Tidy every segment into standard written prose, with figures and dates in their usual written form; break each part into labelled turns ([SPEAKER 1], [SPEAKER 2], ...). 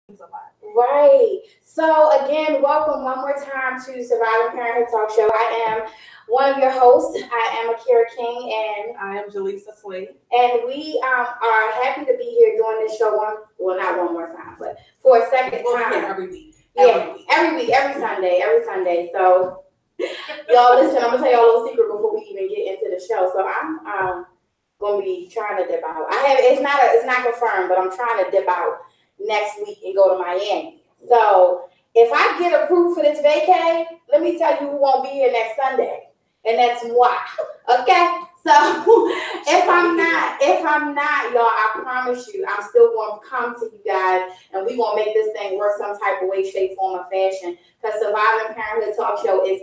[SPEAKER 1] a lot.
[SPEAKER 2] Right. So again, welcome one more time to Surviving Parenthood Talk Show. I am one of your hosts. I am Aikira King, and
[SPEAKER 1] I am Lesa Slade.
[SPEAKER 2] And we are happy to be here doing this show not one more time, but for a second time.
[SPEAKER 1] Every week.
[SPEAKER 2] Every Sunday. So y'all listen, I'm gonna tell y'all a little secret before we even get into the show. So I'm gonna be trying to dip out. It's not confirmed, but I'm trying to dip out next week and go to Miami. So if I get approved for this vacay, let me tell you who won't be here next Sunday. And that's why. Okay? So if I'm not, y'all, I promise you, I'm still going to come to you guys and we're going to make this thing work some type of way, shape, form, or fashion. Because Surviving Parenthood Talk Show is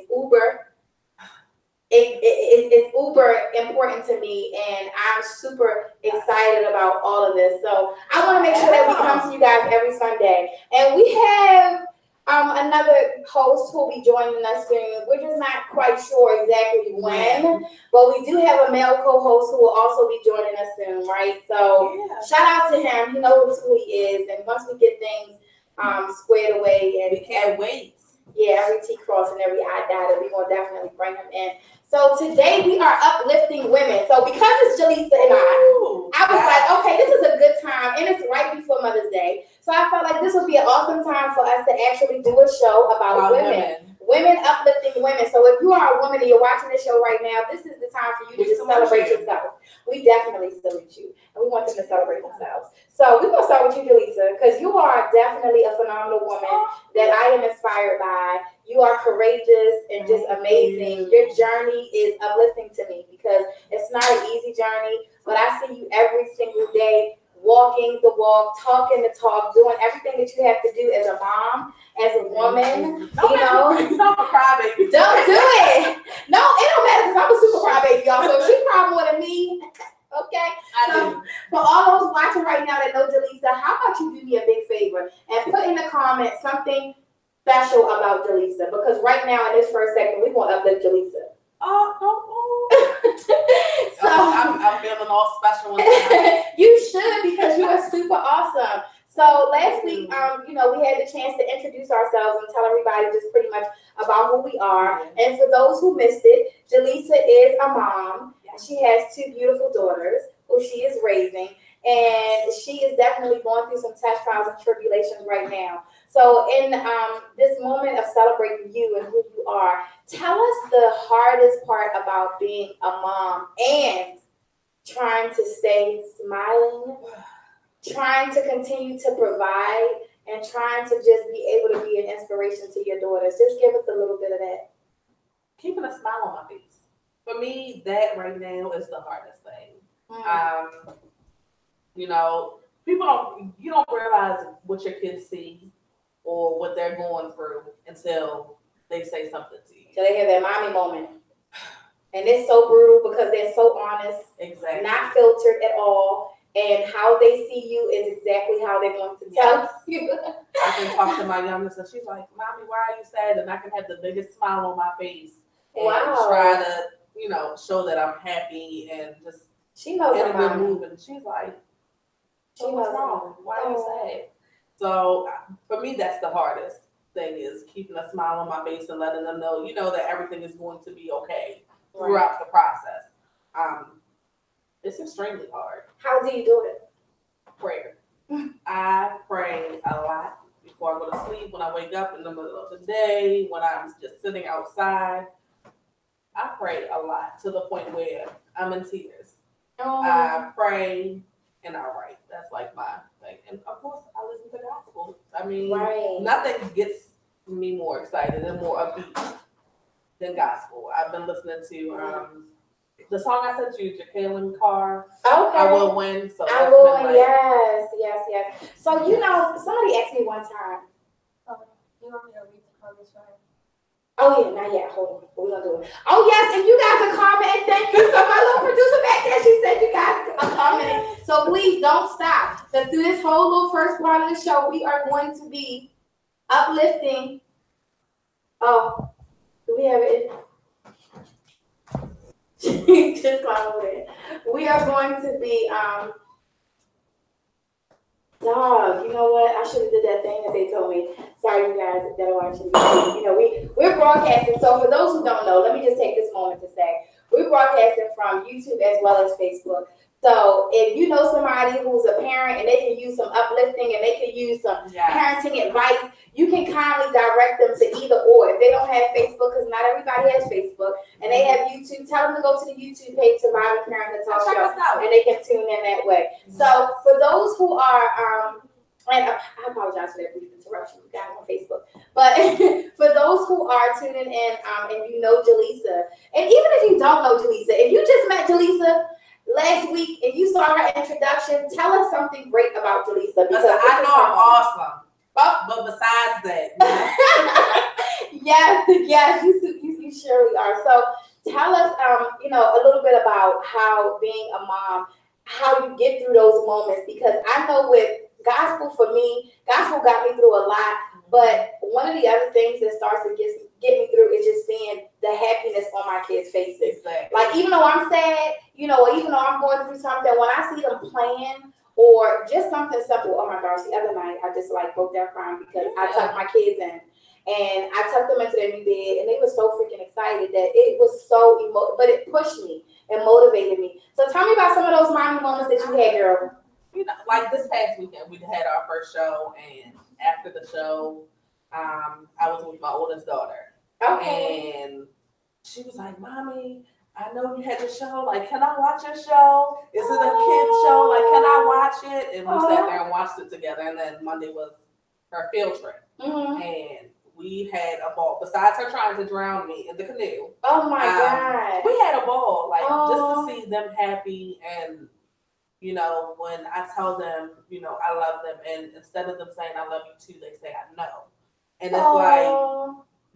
[SPEAKER 2] it's uber important to me, and I'm super excited about all of this. So I want to make sure that we come to you guys every Sunday. And we have another host who will be joining us soon. We're just not quite sure exactly when, but we do have a male co-host who will also be joining us soon, right? So shout out to him. He knows who he is, and once we get things squared away, and
[SPEAKER 1] we can't wait.
[SPEAKER 2] Yeah, every T cross and every I dotted, we're going to definitely bring him in. So today we are uplifting women. So because it's Jaleesa and I was like, okay, this is a good time, and it's right before Mother's Day. So I felt like this would be an awesome time for us to actually do a show about women uplifting women. So if you are a woman and you're watching this show right now, this is the time for you to just celebrate yourself. We definitely salute you, and we want them to celebrate themselves. So we're going to start with you, Jaleesa, because you are definitely a phenomenal woman that I am inspired by. You are courageous and just amazing. Your journey is uplifting to me because it's not an easy journey, but I see you every single day walking the walk, talking the talk, doing everything that you have to do as a mom, as a woman.
[SPEAKER 1] Don't cry, baby.
[SPEAKER 2] Don't do it. No, it don't matter because I'm a super cry baby, y'all. So if she cry more than me, okay? So for all those watching right now that know Jaleesa, how about you do me a big favor and put in the comments something special about Jaleesa, because right now in this first segment we want to uplift Jaleesa.
[SPEAKER 1] So I'm feeling all special.
[SPEAKER 2] You should, because you are super awesome. So last week, we had the chance to introduce ourselves and tell everybody just pretty much about who we are. And for those who missed it, Jaleesa is a mom. And she has two beautiful daughters who she is raising. And she is definitely going through some test trials and tribulations right now. So in this moment of celebrating you and who you are, tell us the hardest part about being a mom and trying to stay smiling, trying to continue to provide, and trying to just be able to be an inspiration to your daughters. Just give us a little bit of that.
[SPEAKER 1] Keeping a smile on my face. For me, that right now is the hardest thing. You don't realize what your kids see or what they're going through until they say something to you.
[SPEAKER 2] So they have that mommy moment. And it's so brutal because they're so honest.
[SPEAKER 1] Exactly.
[SPEAKER 2] Not filtered at all. And how they see you is exactly how they want to tell you.
[SPEAKER 1] I can talk to my youngest and she's like, Mommy, why are you sad? And I can have the biggest smile on my face and try to, show that I'm happy and just
[SPEAKER 2] she knows
[SPEAKER 1] in a good mood. And she's like, what's wrong? Why are you sad? So for me, that's the hardest thing, is keeping a smile on my face and letting them know, that everything is going to be okay throughout the process. It's extremely hard.
[SPEAKER 2] How do you do it?
[SPEAKER 1] Prayer. I pray a lot before I go to sleep, when I wake up in the middle of the day, when I'm just sitting outside. I pray a lot to the point where I'm in tears. I pray and I write. That's like my thing. And of course, I listen to gospel. I mean, nothing gets me more excited and more upbeat than gospel. I've been listening to the song I sent you, Jacqueline Carr.
[SPEAKER 2] Okay.
[SPEAKER 1] I Will Win. So
[SPEAKER 2] I Will Win. Yes. So somebody asked me one time.
[SPEAKER 3] You want me to read the comments, right?
[SPEAKER 2] Oh, yeah, not yet. Hold on. We're going to do it. Oh, yes, and you guys are commenting. Thank you. So my little producer back there, she said you guys are commenting. So please don't stop. Because through this whole little first part of the show, we are going to be uplifting. Oh, do we have it? Just climb over there. We are going to be Dog, you know what? I should have did that thing that they told me. Sorry, you guys that are watching. You know, we're broadcasting. So for those who don't know, let me just take this moment to say we're broadcasting from YouTube as well as Facebook. So if you know somebody who's a parent and they can use some uplifting and they can use some parenting advice, you can kindly direct them to either or. If they don't have Facebook, because not everybody has Facebook, and they have YouTube, tell them to go to the YouTube page to Surviving Parenthood Talk Show, and they can tune in that way. So for those who are, and I apologize for that brief interruption, you guys on Facebook, but for those who are tuning in, and you know Jaleesa, and even if you don't know Jaleesa, if you just met Jaleesa last week and you saw her introduction, tell us something great about Jaleesa. Because
[SPEAKER 1] I know I'm awesome. But besides that,
[SPEAKER 2] yes, you surely are. So tell us, a little bit about how being a mom, how you get through those moments. Because I know with gospel, for me, gospel got me through a lot. But one of the other things that starts to get me through is just seeing the happiness on my kids' faces.
[SPEAKER 1] Exactly.
[SPEAKER 2] Like even though I'm sad, or even though I'm going through something, when I see them playing. Or just something simple. Oh my gosh, the other night I just broke down crying because I tucked my kids in and I tucked them into their new bed and they were so freaking excited that it was so but it pushed me and motivated me. So tell me about some of those mommy moments that you had, girl.
[SPEAKER 1] Like this past weekend, we had our first show, and after the show, I was with my oldest daughter.
[SPEAKER 2] Okay.
[SPEAKER 1] And she was like, "Mommy, I know you had the show. Like, can I watch your show? Is it a kid's show? Like, can I watch it?" And we sat there and watched it together. And then Monday was her field trip.
[SPEAKER 2] Mm-hmm.
[SPEAKER 1] And we had a ball. Besides her trying to drown me in the canoe.
[SPEAKER 2] Oh, my God.
[SPEAKER 1] We had a ball. Like, just to see them happy. And, when I tell them, I love them. And instead of them saying, "I love you too," they say, "I know." And it's like,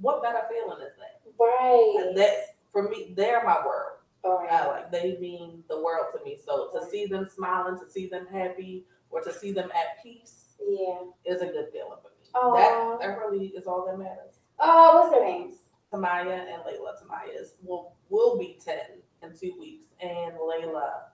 [SPEAKER 1] what better feeling is that?
[SPEAKER 2] Right.
[SPEAKER 1] And that, for me, they're my world.
[SPEAKER 2] Right.
[SPEAKER 1] They mean the world to me. So to see them smiling, to see them happy, or to see them at peace, is a good feeling for me. That really is all that matters.
[SPEAKER 2] What's their names?
[SPEAKER 1] Tamaya and Layla. Tamaya will be 10 in 2 weeks, and Layla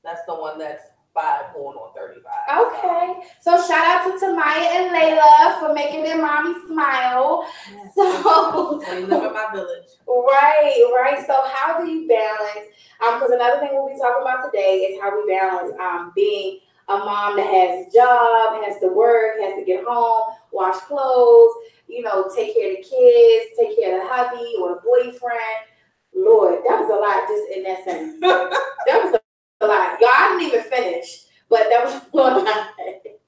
[SPEAKER 1] that's the one that's 5 going on 35.
[SPEAKER 2] Okay. So shout out to Tamaya and Layla for making their mommy smile.
[SPEAKER 1] Yes.
[SPEAKER 2] So
[SPEAKER 1] they live in my village.
[SPEAKER 2] Right. So how do you balance? Because another thing we'll be talking about today is how we balance being a mom that has a job, has to work, has to get home, wash clothes, take care of the kids, take care of the hubby or the boyfriend. Lord, that was a lot just in that sentence. That was a lot. Y'all, I didn't even finish, but that was a lot.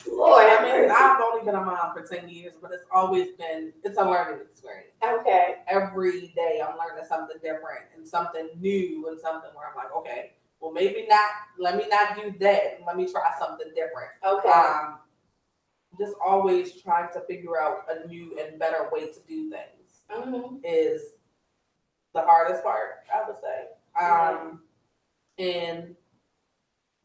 [SPEAKER 2] Lord,
[SPEAKER 1] I've only been a mom for 10 years, but it's a learning experience.
[SPEAKER 2] Okay.
[SPEAKER 1] Every day I'm learning something different and something new and something where I'm like, okay, well, maybe not, let me not do that. Let me try something different.
[SPEAKER 2] Okay.
[SPEAKER 1] Just always trying to figure out a new and better way to do things is the hardest part, I would say. And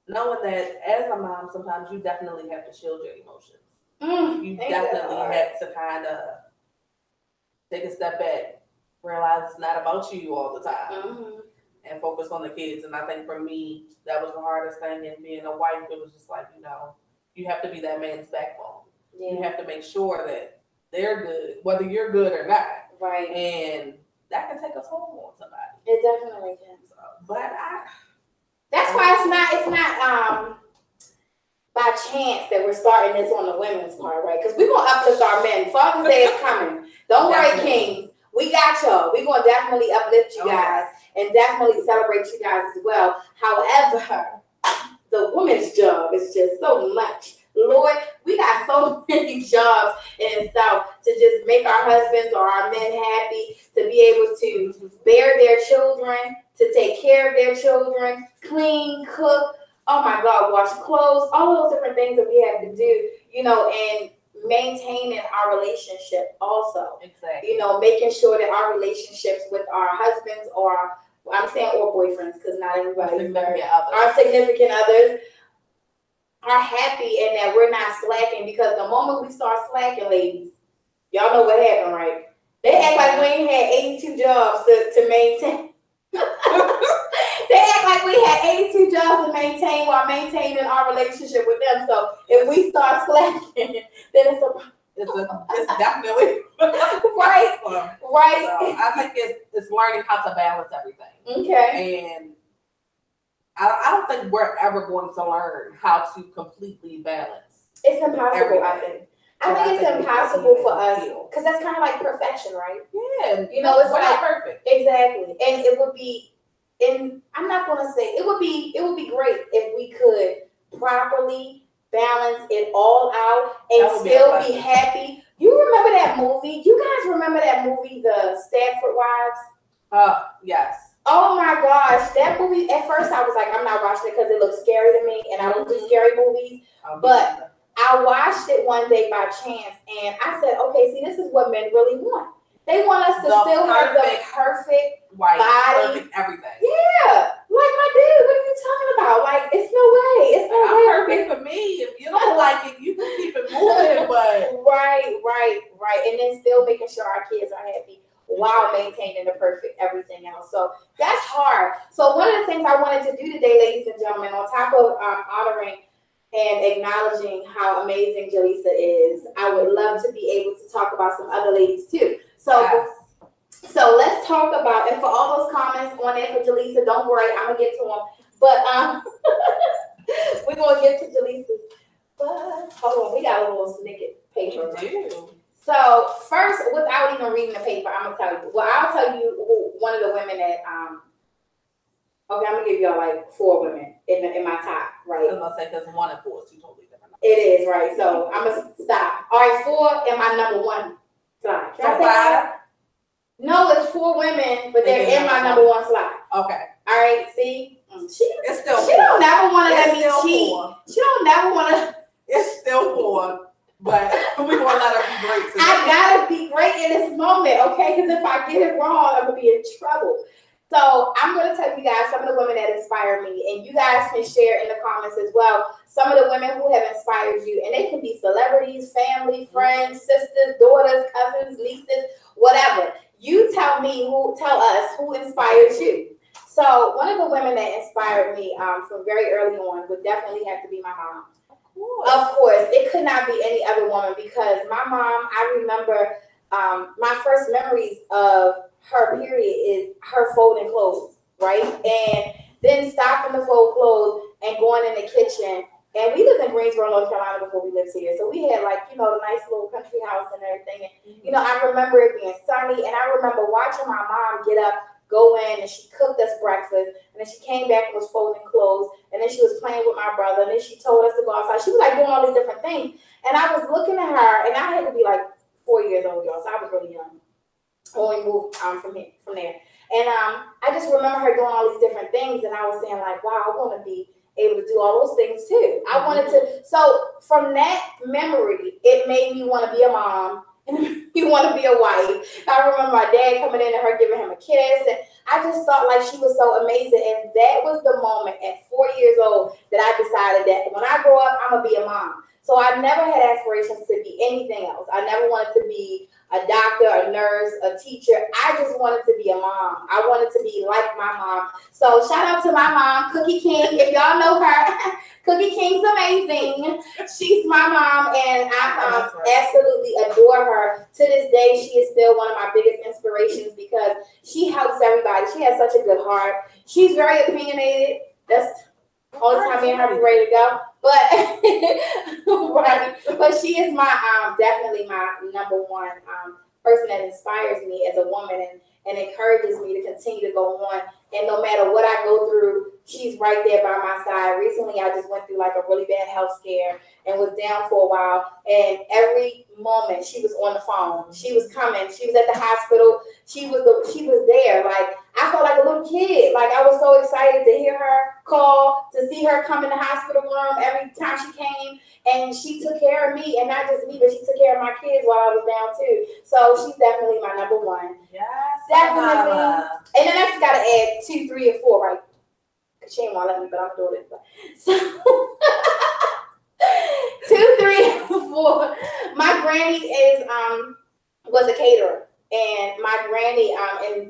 [SPEAKER 1] knowing that as a mom, sometimes you definitely have to shield your emotions. You definitely have to kind of take a step back, realize it's not about you all the time, and focus on the kids. And I think for me, that was the hardest thing. And being a wife, it was just like, you have to be that man's backbone. Yeah. You have to make sure that they're good, whether you're good or not.
[SPEAKER 2] Right.
[SPEAKER 1] And that can take a toll on somebody.
[SPEAKER 2] It definitely can.
[SPEAKER 1] So, but
[SPEAKER 2] that's why it's not by chance that we're starting this on the women's part, right? Because we're gonna uplift our men. Father's Day is coming. Don't worry, kings. We got y'all. We're gonna definitely uplift you guys and definitely celebrate you guys as well. However, the woman's job is just so much. Lord, we got so many jobs in itself to just make our husbands or our men happy, to be able to bear their children, to take care of their children, clean, cook, oh my God, wash clothes, all those different things that we have to do, and maintaining our relationship also.
[SPEAKER 1] Exactly.
[SPEAKER 2] Making sure that our relationships with our husbands or boyfriends, because not everybody, our significant others are happy and that we're not slacking, because the moment we start slacking, ladies, y'all know what happened, right? They act like we ain't had 82 jobs to maintain. They act like we had 82 jobs to maintain while maintaining our relationship with them. So if we start slacking, then
[SPEAKER 1] it's definitely
[SPEAKER 2] right. Right.
[SPEAKER 1] So I think it's learning how to balance everything.
[SPEAKER 2] Okay.
[SPEAKER 1] And I don't think we're ever going to learn how to completely balance.
[SPEAKER 2] It's impossible, I think. I think it's impossible for us because that's kind of like perfection, right?
[SPEAKER 1] Yeah.
[SPEAKER 2] You know, it's
[SPEAKER 1] we're
[SPEAKER 2] like
[SPEAKER 1] not perfect.
[SPEAKER 2] Exactly. And it would be, and I'm not gonna say it would be great if we could properly balance it all out and still be happy. You remember that movie? You guys remember that movie, The Stepford Wives?
[SPEAKER 1] Yes.
[SPEAKER 2] Oh my gosh, that movie, at first I was like, I'm not watching it because it looks scary to me and I don't do scary movies. But I watched it one day by chance and I said, okay, see, this is what men really want. They want us to still have the perfect body.
[SPEAKER 1] Perfect everything.
[SPEAKER 2] Yeah. Like, my dude, what are you talking about? Like, it's no way. It's no way.
[SPEAKER 1] Perfect for me. If you don't like it, you can keep it moving, but
[SPEAKER 2] Right. And then still making sure our kids are happy while maintaining the perfect everything else. So that's hard. So one of the things I wanted to do today, ladies and gentlemen, on top of honoring and acknowledging how amazing Jaleesa is, I would love to be able to talk about some other ladies too. So let's talk about, and for all those comments on there for Jaleesa, don't worry, I'm gonna get to them. But we're gonna get to Jaleesa's. But hold on, we got a little snippet paper. So first, without even reading the paper, I'm gonna tell you. Well, I'll tell you who, one of the women that okay, I'm gonna give y'all like 4 women in my top, right?
[SPEAKER 1] I was gonna say because 1 and 4 is 2 totally different.
[SPEAKER 2] It is, right? So I'm gonna stop. All right, 4 in my number 1 slide.
[SPEAKER 1] So 5?
[SPEAKER 2] No, it's 4 women, but they're in my number 1 slide.
[SPEAKER 1] Okay.
[SPEAKER 2] All right, see? She
[SPEAKER 1] don't
[SPEAKER 2] never want to let me cheat.
[SPEAKER 1] 4.
[SPEAKER 2] She don't never want to.
[SPEAKER 1] It's still 4, but we gonna let her be great today.
[SPEAKER 2] I gotta be great in this moment, okay? Because if I get it wrong, I'm gonna be in trouble. So I'm gonna tell you guys some of the women that inspire me, and you guys can share in the comments as well. Some of the women who have inspired you, and they can be celebrities, family, friends, sisters, daughters, cousins, nieces, whatever. You tell us who inspires you. So one of the women that inspired me from very early on would definitely have to be my mom. Of course, it could not be any other woman because my mom, I remember my first memories of her period is her folding clothes, right? And then stopping to fold clothes and going in the kitchen. And we lived in Greensboro, North Carolina before we lived here. So we had like, the nice little country house and everything. And, I remember it being sunny. And I remember watching my mom get up, go in, and she cooked us breakfast. And then she came back and was folding clothes. And then she was playing with my brother. And then she told us to go outside. She was like doing all these different things. And I was looking at her, and I had to be like 4 years old, y'all. So I was really young when we moved from there. And I just remember her doing all these different things. And I was saying like, wow, I want to be able to do all those things too. I wanted to. So from that memory, it made me want to be a mom. You want to be a wife. I remember my dad coming in and her giving him a kiss, and I just thought like she was so amazing. And that was the moment at 4 years old that I decided that when I grow up, I'm gonna be a mom. So I never had aspirations to be anything else. I never wanted to be a doctor, a nurse, a teacher. I just wanted to be a mom. I wanted to be like my mom. So shout out to my mom, Cookie King. If y'all know her, Cookie King's amazing. She's my mom, and I absolutely adore her. To this day, she is still one of my biggest inspirations because she helps everybody. She has such a good heart. She's very opinionated. That's all the time me and her be ready to go. But right. But she is my definitely my number 1 person that inspires me as a woman and encourages me to continue to go on. And no matter what I go through, she's right there by my side. Recently, I just went through like a really bad health scare and was down for a while. And every moment she was on the phone. She was coming. She was at the hospital. She was there. Like I felt like a little kid. Like I was so excited to hear her call, to see her come in the hospital room every time she came. And she took care of me, and not just me, but she took care of my kids while I was down too. So she's definitely my number 1.
[SPEAKER 1] Yes,
[SPEAKER 2] definitely. And then I just gotta add 2, 3, and 4, right? Cause she ain't wanna let me, but I'm doing it. So 2, 3, and 4. My granny was a caterer, and my granny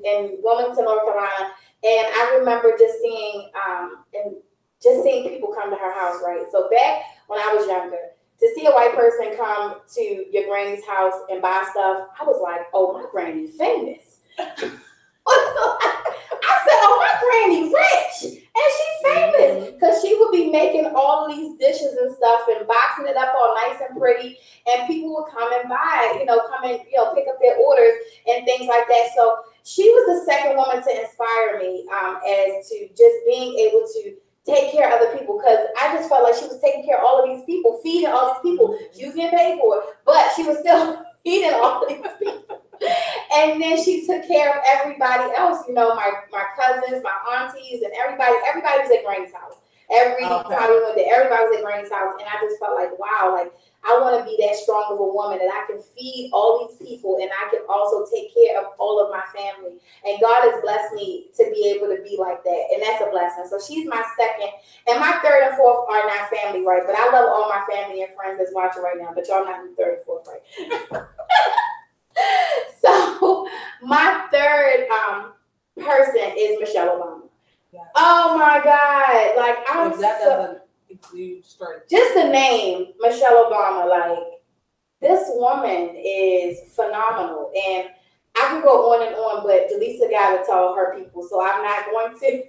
[SPEAKER 2] in Wilmington, North Carolina, And I remember just seeing people come to her house, right? So back when I was younger, to see a white person come to your granny's house and buy stuff, I was like, oh, my granny's famous. I said, oh, my granny rich and she's famous, because she would be making all of these dishes and stuff and boxing it up all nice and pretty, and people would come and buy, pick up their orders and things like that. So she was the second woman to inspire me as to just being able to take care of other people, because I just felt like she was taking care of all of these people, feeding all these people. She was getting paid for it, but she was still feeding all of these people. And then she took care of everybody else, my cousins, my aunties, and everybody was at Granny's house. Every time we went there, everybody was at Granny's house. And I just felt like, wow, like I want to be that strong of a woman that I can feed all these people and I can also take care of all of my family. And God has blessed me to be able to be like that. And that's a blessing. So she's my second. And my third and fourth are not family, right? But I love all my family and friends that's watching right now. But y'all not in third and fourth, right? So my third person is Michelle Obama. Yes. Oh my God! Like
[SPEAKER 1] doesn't exude strength.
[SPEAKER 2] Just the name Michelle Obama, like this woman is phenomenal, and I could go on and on, but Lesa got to tell her people, so I'm not going to.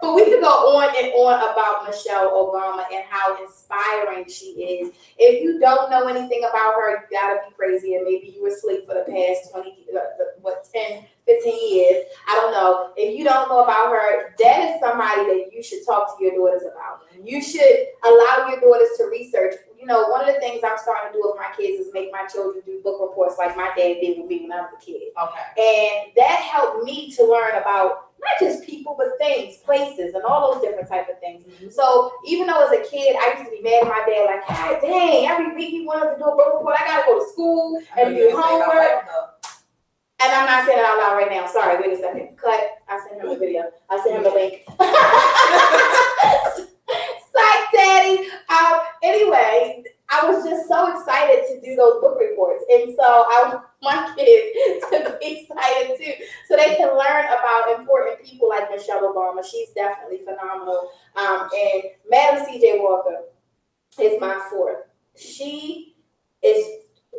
[SPEAKER 2] But we could go on and on about Michelle Obama and how inspiring she is. If you don't know anything about her, you gotta be crazy, and maybe you were asleep for the past 10, 15 years. I don't know. If you don't know about her, that is somebody that you should talk to your daughters about. You should allow your daughters to research. One of the things I'm starting to do with my kids is make my children do book reports like my dad did with me when I was a kid. Okay. And that helped me to learn about not just people, but things, places, and all those different type of things. Mm-hmm. So even though as a kid, I used to be mad at my dad, like, God dang, every week he wanted to do a book report. I got to go to school and do homework. And I'm not saying it out loud right now. Sorry, wait a second. Cut. I sent him the video. I sent him the link. Psych, Daddy. Anyway, I was just so excited to do those book reports. And so I want my kids to be excited too, so they can learn about important people like Michelle Obama. She's definitely phenomenal. And Madam C.J. Walker is my fourth. She is,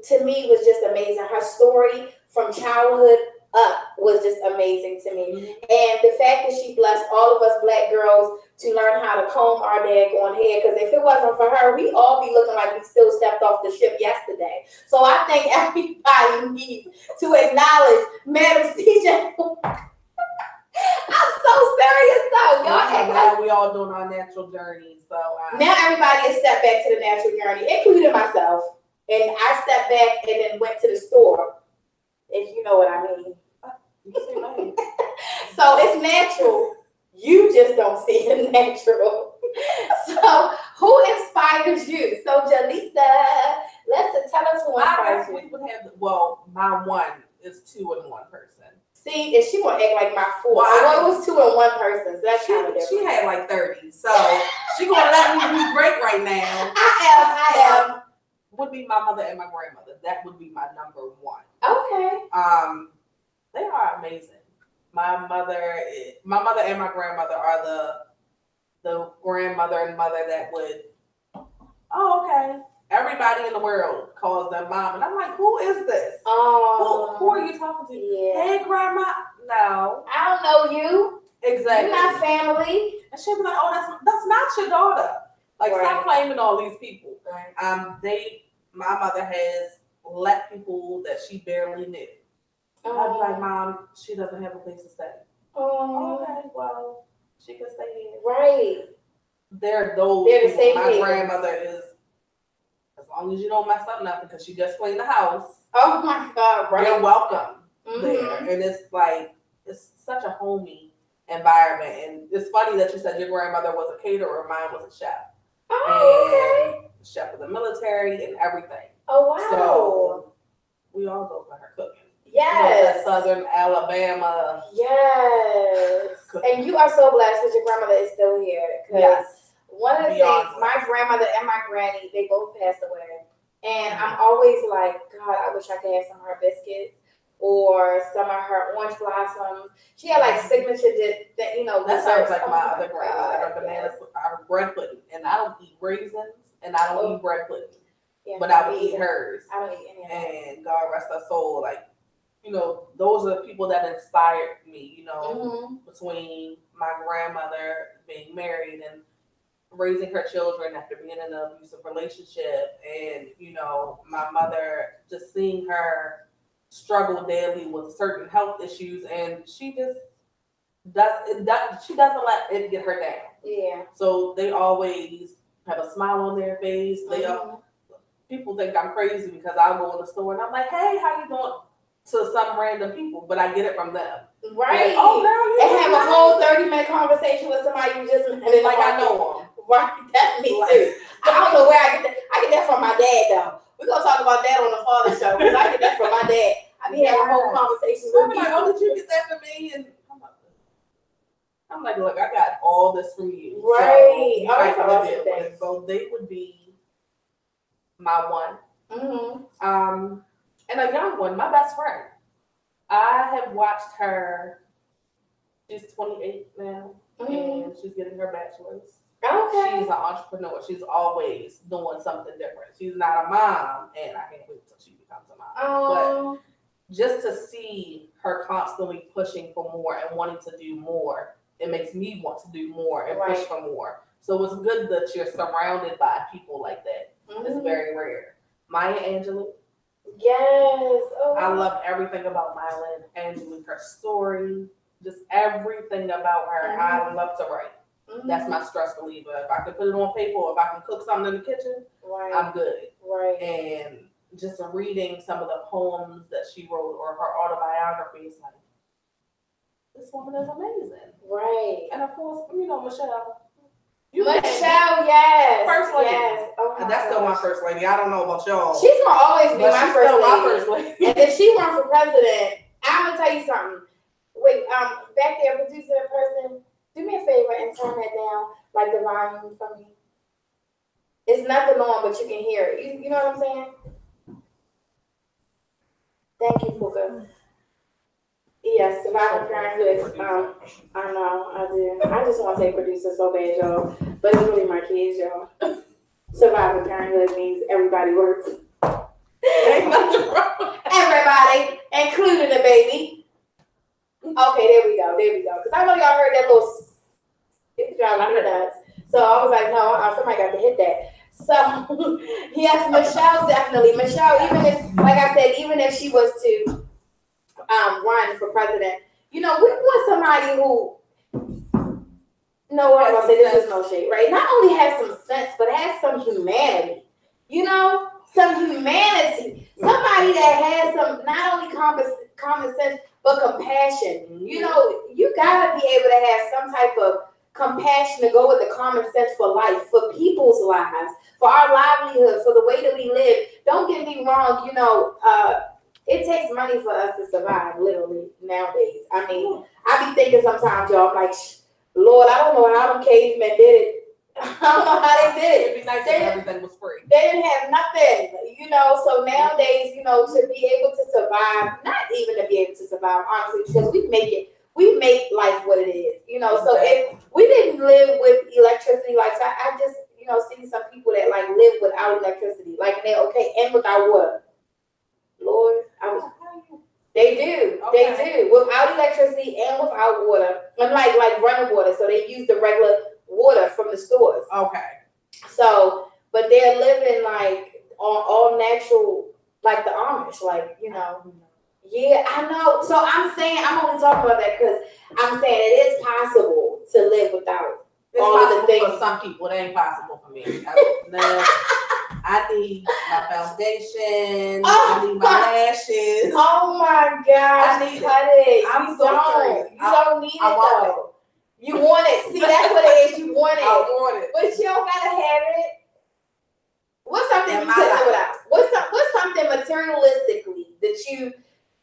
[SPEAKER 2] to me, was just amazing. Her story from childhood up was just amazing to me. Mm-hmm. And the fact that she blessed all of us Black girls to learn how to comb our daggone hair, because if it wasn't for her, we'd all be looking like we still stepped off the ship yesterday. So I think everybody needs to acknowledge Madam CJ. I'm so serious though.
[SPEAKER 1] Now we all doing our natural journey. So
[SPEAKER 2] now everybody has stepped back to the natural journey, including myself. And I stepped back and then went to the store, if you know what I mean. So it's natural. You just don't see it natural. So who inspires you? So Jaleesa, tell us who inspires you.
[SPEAKER 1] We would have, my one is 2 in 1 person.
[SPEAKER 2] See, and she gonna act like my 4. Well, it was 2 in 1 person. So that's kind of different.
[SPEAKER 1] She had like 30, so she gonna let me be great right now.
[SPEAKER 2] I am.
[SPEAKER 1] Would be my mother and my grandmother. That would be my number 1.
[SPEAKER 2] Okay.
[SPEAKER 1] They are amazing. My mother and my grandmother are the grandmother and mother that would, everybody in the world calls them mom. And I'm like, who is this? Who are you talking to?
[SPEAKER 2] Yeah.
[SPEAKER 1] Hey, grandma. No.
[SPEAKER 2] I don't know you.
[SPEAKER 1] Exactly.
[SPEAKER 2] You're not family.
[SPEAKER 1] And she'd be like, that's not your daughter. Like, right. Stop claiming all these people.
[SPEAKER 2] Right.
[SPEAKER 1] My mother has let people that she barely knew. I'd be like, Mom, she doesn't have a place to stay. Okay, well, she can stay here.
[SPEAKER 2] Right.
[SPEAKER 1] They're those.
[SPEAKER 2] They're the same.
[SPEAKER 1] My grandmother is, as long as you don't mess up nothing, because she just cleaned the house.
[SPEAKER 2] Oh my God, right.
[SPEAKER 1] You're welcome there. And it's like, it's such a homey environment. And it's funny that you said your grandmother was a caterer, mine was a chef. And chef of the military and everything.
[SPEAKER 2] Oh wow.
[SPEAKER 1] So we all go for her cooking.
[SPEAKER 2] Yes.
[SPEAKER 1] Southern Alabama.
[SPEAKER 2] Yes. Cooking. And you are so blessed that your grandmother is still here. Yes. One of the things, my grandmother and my granny, they both passed away. And I'm always like, God, I wish I could have some of her biscuits. or some of her orange blossoms. She had like signature that
[SPEAKER 1] That sounds
[SPEAKER 2] desserts.
[SPEAKER 1] like
[SPEAKER 2] Oh
[SPEAKER 1] my other grade. Like
[SPEAKER 2] God,
[SPEAKER 1] our
[SPEAKER 2] yes.
[SPEAKER 1] bread pudding, and I don't eat raisins, and I don't eat bread pudding,
[SPEAKER 2] Yeah,
[SPEAKER 1] but I would eat hers.
[SPEAKER 2] I don't eat any of that.
[SPEAKER 1] And God rest her soul. Like, those are the people that inspired me. Between my grandmother being married and raising her children after being in an abusive relationship, and my mother, just seeing her struggle daily with certain health issues, and she just she doesn't let it get her down.
[SPEAKER 2] Yeah.
[SPEAKER 1] So they always have a smile on their face. People think I'm crazy because I'll go in the store and I'm like, hey, how you doing? To some random people, but I get it from them.
[SPEAKER 2] Right.
[SPEAKER 1] Like, oh, girl,
[SPEAKER 2] and have a whole 30-minute conversation with somebody you just met.
[SPEAKER 1] Like I know them.
[SPEAKER 2] Right. That's me too. I don't know where I get that. I get that from my dad though. We're gonna talk about that on the father show because I get that from my dad. I be having whole conversations with
[SPEAKER 1] people. Like, oh, did you get that from me? And I'm like, look, I got all this from you.
[SPEAKER 2] Right.
[SPEAKER 1] So they would be my one.
[SPEAKER 2] Mm-hmm.
[SPEAKER 1] And a young one, my best friend. I have watched her. She's 28 now, and she's getting her bachelor's.
[SPEAKER 2] Okay.
[SPEAKER 1] She's an entrepreneur. She's always doing something different. She's not a mom, and I can't wait till she becomes a mom. But just to see her constantly pushing for more and wanting to do more, it makes me want to do more and push for more. So it's good that you're surrounded by people like that. It's very rare. Maya Angelou.
[SPEAKER 2] Yes. Oh.
[SPEAKER 1] I love everything about Maya Angelou, her story, just everything about her. I love to write. That's my stress reliever. If I can put it on paper or if I can cook something in the kitchen, I'm good.
[SPEAKER 2] Right.
[SPEAKER 1] And just reading some of the poems that she wrote or her autobiography is like, this woman is amazing.
[SPEAKER 2] Right.
[SPEAKER 1] And of course, Michelle.
[SPEAKER 2] Michelle, yes.
[SPEAKER 1] First lady.
[SPEAKER 2] Yes. Oh,
[SPEAKER 1] and that's still my first lady. I don't know about y'all.
[SPEAKER 2] She's gonna always be my first
[SPEAKER 1] lady.
[SPEAKER 2] And if she runs for president, I'm gonna tell you something. Wait, back there, producer person, do me a favor and turn that down, like the volume for me. It's nothing on, but you can hear it. You know what I'm saying? Thank you, Puka. Yes, Survivor Parenthood. I know, I do. I just want to say producer so bad, y'all. But it's really my kids, y'all. Survivor Parenthood means everybody works. Everybody, including the baby. Okay, there we go. Because I know y'all heard that little driving me nuts. So I was like, no, somebody got to hit that. So, yes, Michelle, definitely. Michelle, even if, like I said, even if she was to run for president, we want somebody who, I'm gonna say this is no shade, right? Not only has some sense, but has some humanity. Some humanity. Somebody that has some not only common sense but compassion. You gotta be able to have some type of compassion to go with the common sense for life, for people's lives, for our livelihood, for the way that we live. Don't get me wrong. It takes money for us to survive, literally, nowadays. I mean, I be thinking sometimes, y'all, I'm like, Lord, I don't know how them cavemen did it. I don't know how they did it.
[SPEAKER 1] It'd be nice if everything was free.
[SPEAKER 2] They didn't have nothing, so nowadays, to be able to survive, not even to be able to survive, honestly, because we make life what it is, so if we didn't live with electricity, like, so I just, see some people that, like, live without electricity, like, and they're okay, and without water. Lord, they do. Okay. They do. Without electricity and without water. Unlike like running water. So they use the regular water from the stores.
[SPEAKER 1] Okay.
[SPEAKER 2] So, but they're living like on all natural, like the Amish, like, Yeah, I know. So I'm saying, I'm only talking about that because I'm saying it is possible to live without all of the things.
[SPEAKER 1] For some people, it ain't possible for me. I need my foundation. I need my lashes.
[SPEAKER 2] Oh my gosh.
[SPEAKER 1] I need
[SPEAKER 2] it.
[SPEAKER 1] I'm so serious.
[SPEAKER 2] You don't need it though. You want it. See, that's what it is. You want it.
[SPEAKER 1] I want it.
[SPEAKER 2] But you don't gotta have it. What's something you couldn't live without? What's something materialistically that you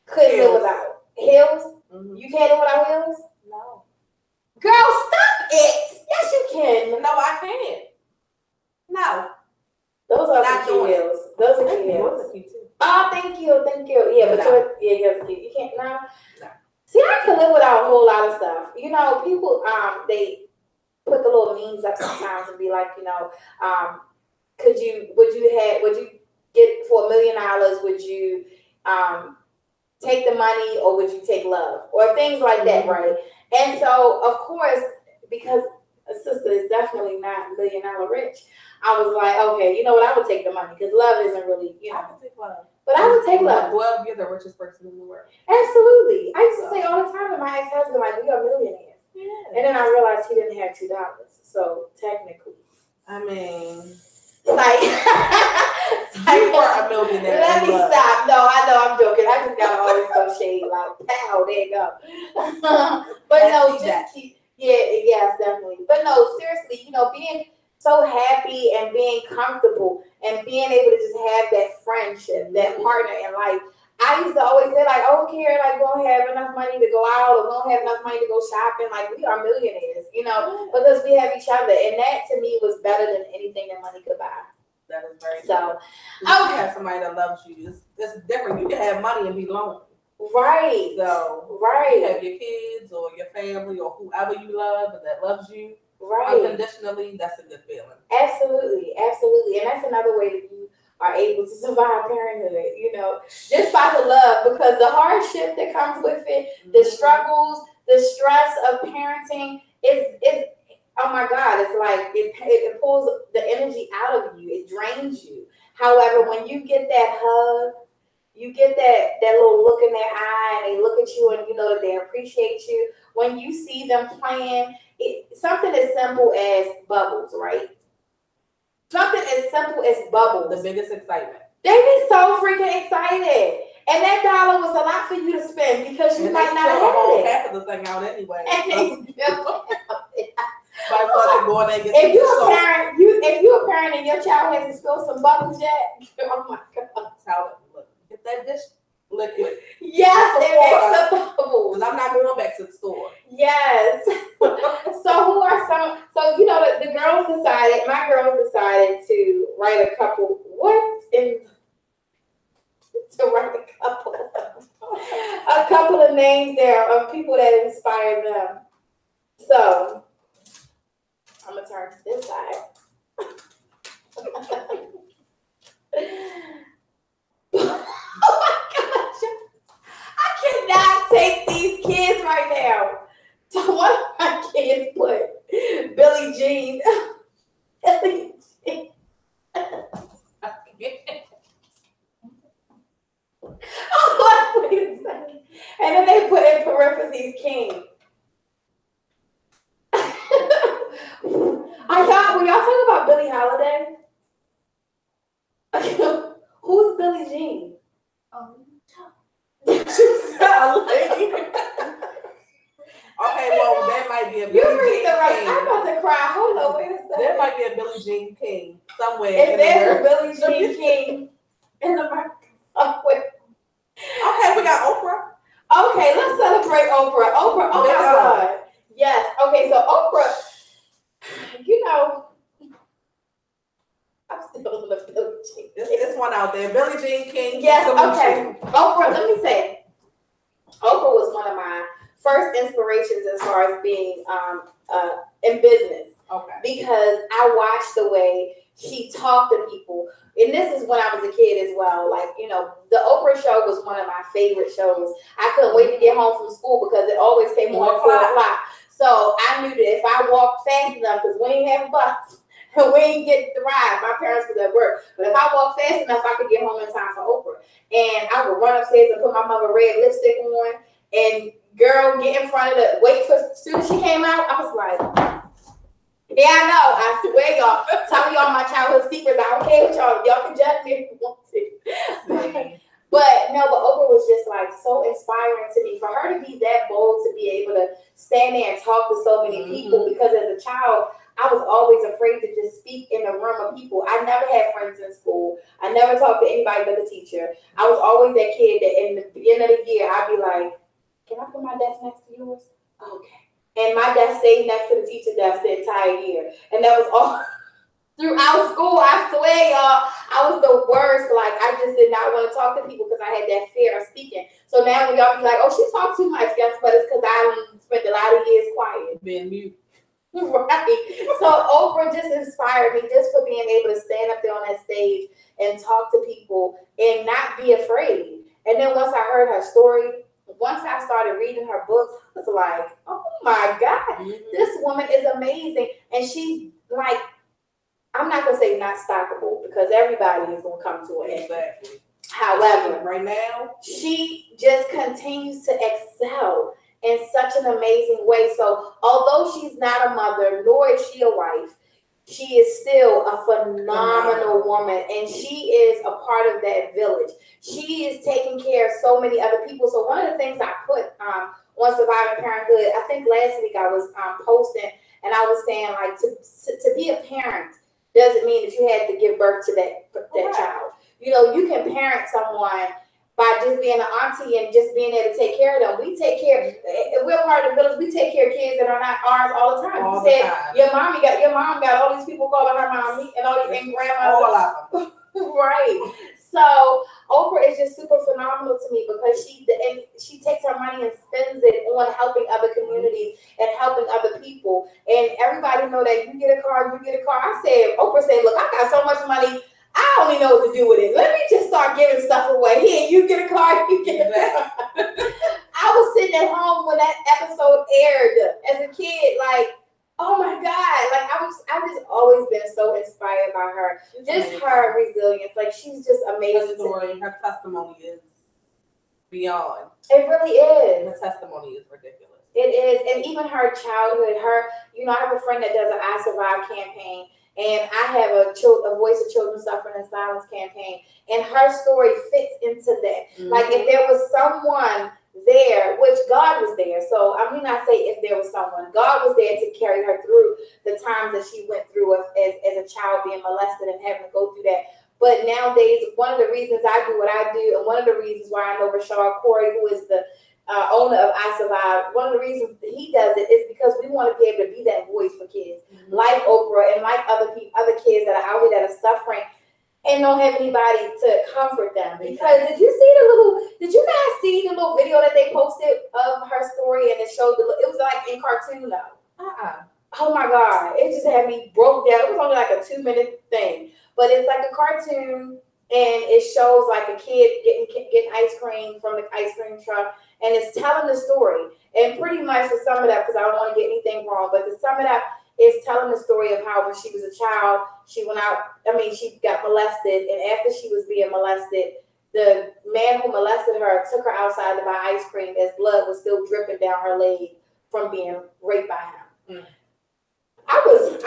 [SPEAKER 2] couldn't live without? Hills? Mm-hmm. You can't live without hills?
[SPEAKER 1] No.
[SPEAKER 2] Girl, stop it. Yes, you can.
[SPEAKER 1] No, I can't. No.
[SPEAKER 2] Those are some cute heels. Those are cute heels. Oh, thank you. Yeah, but
[SPEAKER 1] No.
[SPEAKER 2] you can't now.
[SPEAKER 1] No.
[SPEAKER 2] See, I can live without a whole lot of stuff. You know, people they put the little memes up sometimes and be like, you know, would you get for $1 million? Would you take the money or would you take love or things like that, right? And so, of course, because a sister is definitely not $1 million rich, I was like, okay, you know what? I would take the money because love isn't really, you know.
[SPEAKER 1] I would take love.
[SPEAKER 2] But I would take love.
[SPEAKER 1] Well, you're the richest person in the world.
[SPEAKER 2] Absolutely. I used to say all the time to my ex-husband, like, we are millionaires.
[SPEAKER 1] Yeah.
[SPEAKER 2] And then I realized he didn't have $2. So technically.
[SPEAKER 1] I mean,
[SPEAKER 2] like
[SPEAKER 1] you were a millionaire.
[SPEAKER 2] Let me stop. No, I know I'm joking. I just gotta always go shade like, pow, there you go. But no, just keep, yes, definitely. But no, seriously, you know, being so happy and being comfortable and being able to just have that friendship, that partner in life. I used to always say, like, oh, Kira, like, we don't have enough money to go out or we don't have enough money to go shopping. Like, we are millionaires, you know, because we have each other. And that, to me, was better than anything that money could buy.
[SPEAKER 1] That is very
[SPEAKER 2] so.
[SPEAKER 1] You can have somebody that loves you. It's different. You can have money and be lonely.
[SPEAKER 2] Right.
[SPEAKER 1] So,
[SPEAKER 2] right.
[SPEAKER 1] You have your kids or your family or whoever you love and that loves you.
[SPEAKER 2] Right.
[SPEAKER 1] Unconditionally, that's a good feeling.
[SPEAKER 2] Absolutely. Absolutely. And that's another way that you are able to survive parenthood, you know, just by the love, because the hardship that comes with it, the struggles, the stress of parenting, is oh my God, it's like it pulls the energy out of you, it drains you. However, when you get that hug, you get that little look in their eye, and they look at you and you know that they appreciate you. When you see them playing, something as simple as bubbles, right? Something as simple as bubbles.
[SPEAKER 1] The biggest excitement.
[SPEAKER 2] They be so freaking excited. And that $1 was a lot for you to spend because you might not have had it.
[SPEAKER 1] Half of the thing out anyway.
[SPEAKER 2] And they if you're a parent and your child hasn't spilled some bubbles yet, oh my God.
[SPEAKER 1] Look, get that dish liquid.
[SPEAKER 2] Yes, it makes the bubbles.
[SPEAKER 1] I'm not going back to the store.
[SPEAKER 2] Yes. So you know, the girls decided, my girls decided to write a couple, a couple of names there of people that inspired them. So, I'm going to turn to this side. Oh my gosh. I cannot take these kids right now. So one of my kids put Billie Jean. Billie Jean. Oh, wait a second. And then they put in parentheses King. When y'all talking about Billie Holiday? Who's Billie Jean?
[SPEAKER 1] Okay, well, that might be a Billie Jean King.
[SPEAKER 2] I'm about to cry. Hold on, wait a second.
[SPEAKER 1] There might be a Billie Jean King somewhere.
[SPEAKER 2] If there's a Billie Jean King in the market somewhere.
[SPEAKER 1] Okay, we got Oprah.
[SPEAKER 2] Okay, let's celebrate Oprah. Oprah, oh my God. Yes. Okay, so Oprah, you know, I'm still on the Billie Jean.
[SPEAKER 1] It's one out there. Billie Jean King.
[SPEAKER 2] Yes, okay. Oprah, let me say, Oprah was one of my first inspirations as far as being in business.
[SPEAKER 1] Okay.
[SPEAKER 2] Because I watched the way she talked to people. And this is when I was a kid as well. Like, you know, the Oprah show was one of my favorite shows. I couldn't wait to get home from school because it always came on at 4 o'clock. So I knew that if I walked fast enough, because we didn't have a bus, and we didn't get the ride, my parents was at work. But if I walked fast enough, I could get home in time for Oprah. And I would run upstairs and put my mother red lipstick on. And girl, get in front of wait for, as soon as she came out, I was like, yeah, I know. I swear, y'all. Tell me all my childhood secrets. I don't care what y'all can judge me if you want to. But Oprah was just like so inspiring to me. For her to be that bold to be able to stand there and talk to so many people, because as a child, I was always afraid to just speak in a room of people. I never had friends in school. I never talked to anybody but the teacher. I was always that kid that in the beginning of the year, I'd be like, can I put my desk next to yours? Okay. And my desk stayed next to the teacher desk the entire year. And that was all throughout school. I swear, y'all, I was the worst. Like, I just did not want to talk to people because I had that fear of speaking. So now when y'all be like, oh, she talks too much, guess what? It's because I spent a lot of years quiet.
[SPEAKER 1] Being mute.
[SPEAKER 2] Right. So Oprah just inspired me just for being able to stand up there on that stage and talk to people and not be afraid. And then once I heard her story, once I started reading her books, I was like, oh my God, this woman is amazing. And she's like, I'm not gonna say not stoppable because everybody is gonna come to an end.
[SPEAKER 1] Exactly.
[SPEAKER 2] However,
[SPEAKER 1] right now,
[SPEAKER 2] she just continues to excel in such an amazing way. So although she's not a mother, nor is she a wife, she is still a phenomenal woman, and she is a part of that village. She is taking care of so many other people. So one of the things I put on Surviving Parenthood, I think last week I was posting, and I was saying like to be a parent doesn't mean that you had to give birth to that child. You know, you can parent someone by just being an auntie and just being there to take care of them. We take care. We're part of the village. We take care of kids that are not ours all the time.
[SPEAKER 1] All
[SPEAKER 2] you said
[SPEAKER 1] time.
[SPEAKER 2] your mom got all these people calling her mommy and all these and grandma.
[SPEAKER 1] All of them.
[SPEAKER 2] Right. So Oprah is just super phenomenal to me because she takes her money and spends it on helping other communities and helping other people. And everybody know that you get a car, you get a car. Oprah said, look, I got so much money. I don't even know what to do with it. Let me just start giving stuff away. Here, you get a car, you get a car. I was sitting at home when that episode aired as a kid, like, oh my God. Like I've just always been so inspired by her. Just her resilience. Like she's just amazing.
[SPEAKER 1] Her testimony is beyond.
[SPEAKER 2] It really is.
[SPEAKER 1] Her testimony is ridiculous.
[SPEAKER 2] It is. And even her childhood, I have a friend that does an I Survive campaign. And I have a Voice of Children Suffering in Silence campaign. And her story fits into that. Mm-hmm. Like if there was someone there, which God was there. So I mean, I say if there was someone, God was there to carry her through the times that she went through as a child being molested and having to go through that. But nowadays, one of the reasons I do what I do, and one of the reasons why I know Rashard Corey, who is the owner of I Survive, one of the reasons he does it is because we want to be able to be that voice for kids, like Oprah and like other kids that are out there that are suffering and don't have anybody to comfort them. Because did you guys see the little video that they posted of her story and it showed it was like in cartoon though. Oh my God, it just had me broke down. It was only like a 2-minute thing, but it's like a cartoon and it shows like a kid getting ice cream from the ice cream truck. And it's telling the story. And pretty much to sum it up, because I don't want to get anything wrong, but to sum it up, it's telling the story of how when she was a child, she got molested. And after she was being molested, the man who molested her took her outside to buy ice cream as blood was still dripping down her leg from being raped by him.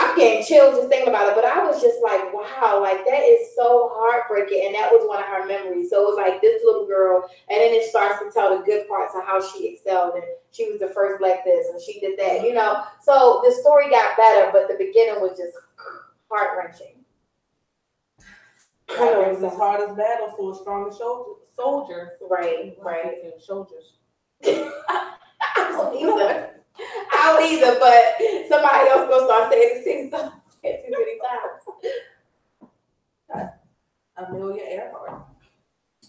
[SPEAKER 2] I'm getting chills just thinking about it, but I was just like, wow, like that is so heartbreaking. And that was one of her memories. So it was like this little girl, and then it starts to tell the good parts of how she excelled, and she was the first Black this, and she did that, you know. So the story got better, but the beginning was just heart-wrenching.
[SPEAKER 1] It's the hardest battle for the strongest soldiers.
[SPEAKER 2] Right.
[SPEAKER 1] Soldiers.
[SPEAKER 2] I don't either, but somebody else gonna start saying it too many times.
[SPEAKER 1] Amelia Earhart.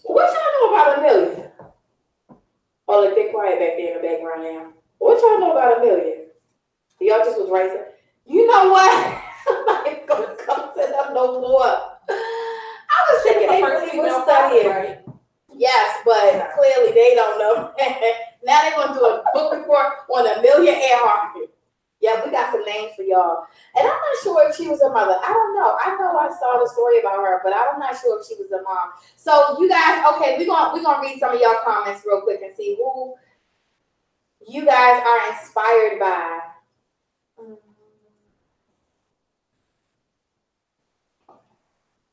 [SPEAKER 2] What y'all know about Amelia? Oh, look, they're quiet back there in the background now. What y'all know about Amelia? Y'all just was racing. You know what? I'm not gonna come to them no more. I was thinking they really was studying. Right? Yes, but clearly they don't know. Now they're going to do a book report on Amelia Earhart. Yeah, we got some names for y'all. And I'm not sure if she was a mother. I don't know. I know I saw the story about her, but I'm not sure if she was a mom. So you guys, okay, we're gonna read some of y'all comments real quick and see who you guys are inspired by.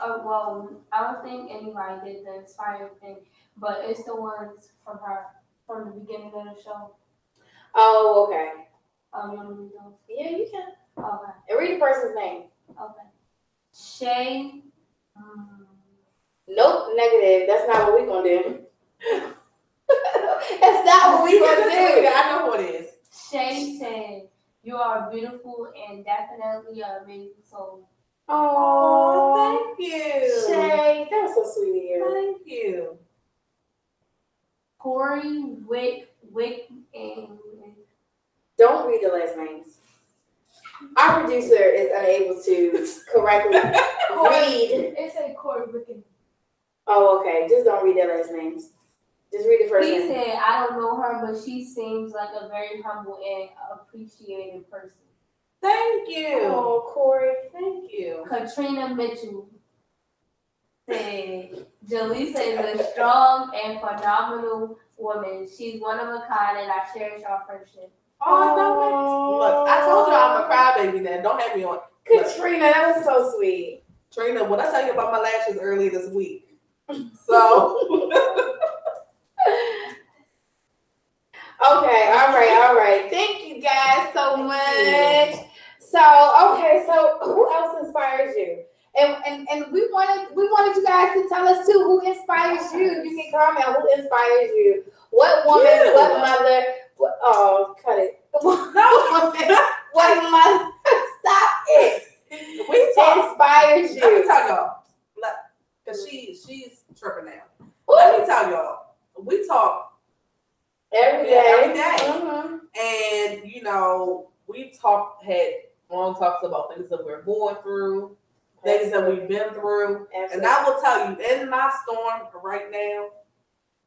[SPEAKER 3] Well, I don't think anybody did the inspired thing, but it's the ones from her from the beginning of the show.
[SPEAKER 2] Oh, okay.
[SPEAKER 3] You want to read those?
[SPEAKER 2] Yeah, you can.
[SPEAKER 3] Okay.
[SPEAKER 2] And read the person's name.
[SPEAKER 3] Okay. Shay.
[SPEAKER 2] Nope, negative. That's not what we're going to do. That's not what we're going to do.
[SPEAKER 1] I know what it is.
[SPEAKER 3] Shay said, "You are beautiful and definitely an amazing soul."
[SPEAKER 2] Oh,
[SPEAKER 1] thank you.
[SPEAKER 2] Shay, that was so sweet of you.
[SPEAKER 1] Thank you.
[SPEAKER 3] Corey, Wick, and
[SPEAKER 2] Don't read the last names. Our producer is unable to correctly read.
[SPEAKER 3] It said Corey, Wick, and
[SPEAKER 2] Oh, okay. Just don't read their last names. Just read the first
[SPEAKER 3] he
[SPEAKER 2] name.
[SPEAKER 3] said, I don't know her, but she seems like a very humble and appreciated person.
[SPEAKER 1] Thank you.
[SPEAKER 2] Oh, Corey.
[SPEAKER 1] Thank you.
[SPEAKER 3] Katrina Mitchell said, Jaleesa is a strong and phenomenal woman. She's one of a kind, and I cherish our friendship.
[SPEAKER 1] Oh, no. Look, I told you I'm a crybaby now. Don't have me on.
[SPEAKER 2] Katrina, that was so sweet.
[SPEAKER 1] Trina, what I tell you about my lashes earlier this week? So.
[SPEAKER 2] Okay, all right. Thank you guys so much. So who else inspires you? And we wanted you guys to tell us too who inspires you. You can comment who inspires you. What woman, what mother, cut it. What woman, what mother, stop it. Inspires you.
[SPEAKER 1] Let me tell y'all. Because she's tripping now. Let me tell y'all. We talk
[SPEAKER 2] every day.
[SPEAKER 1] Mm-hmm. And we've had long talks about things that we're going through, things that we've been through. Absolutely. And I will tell you, in my storm right now,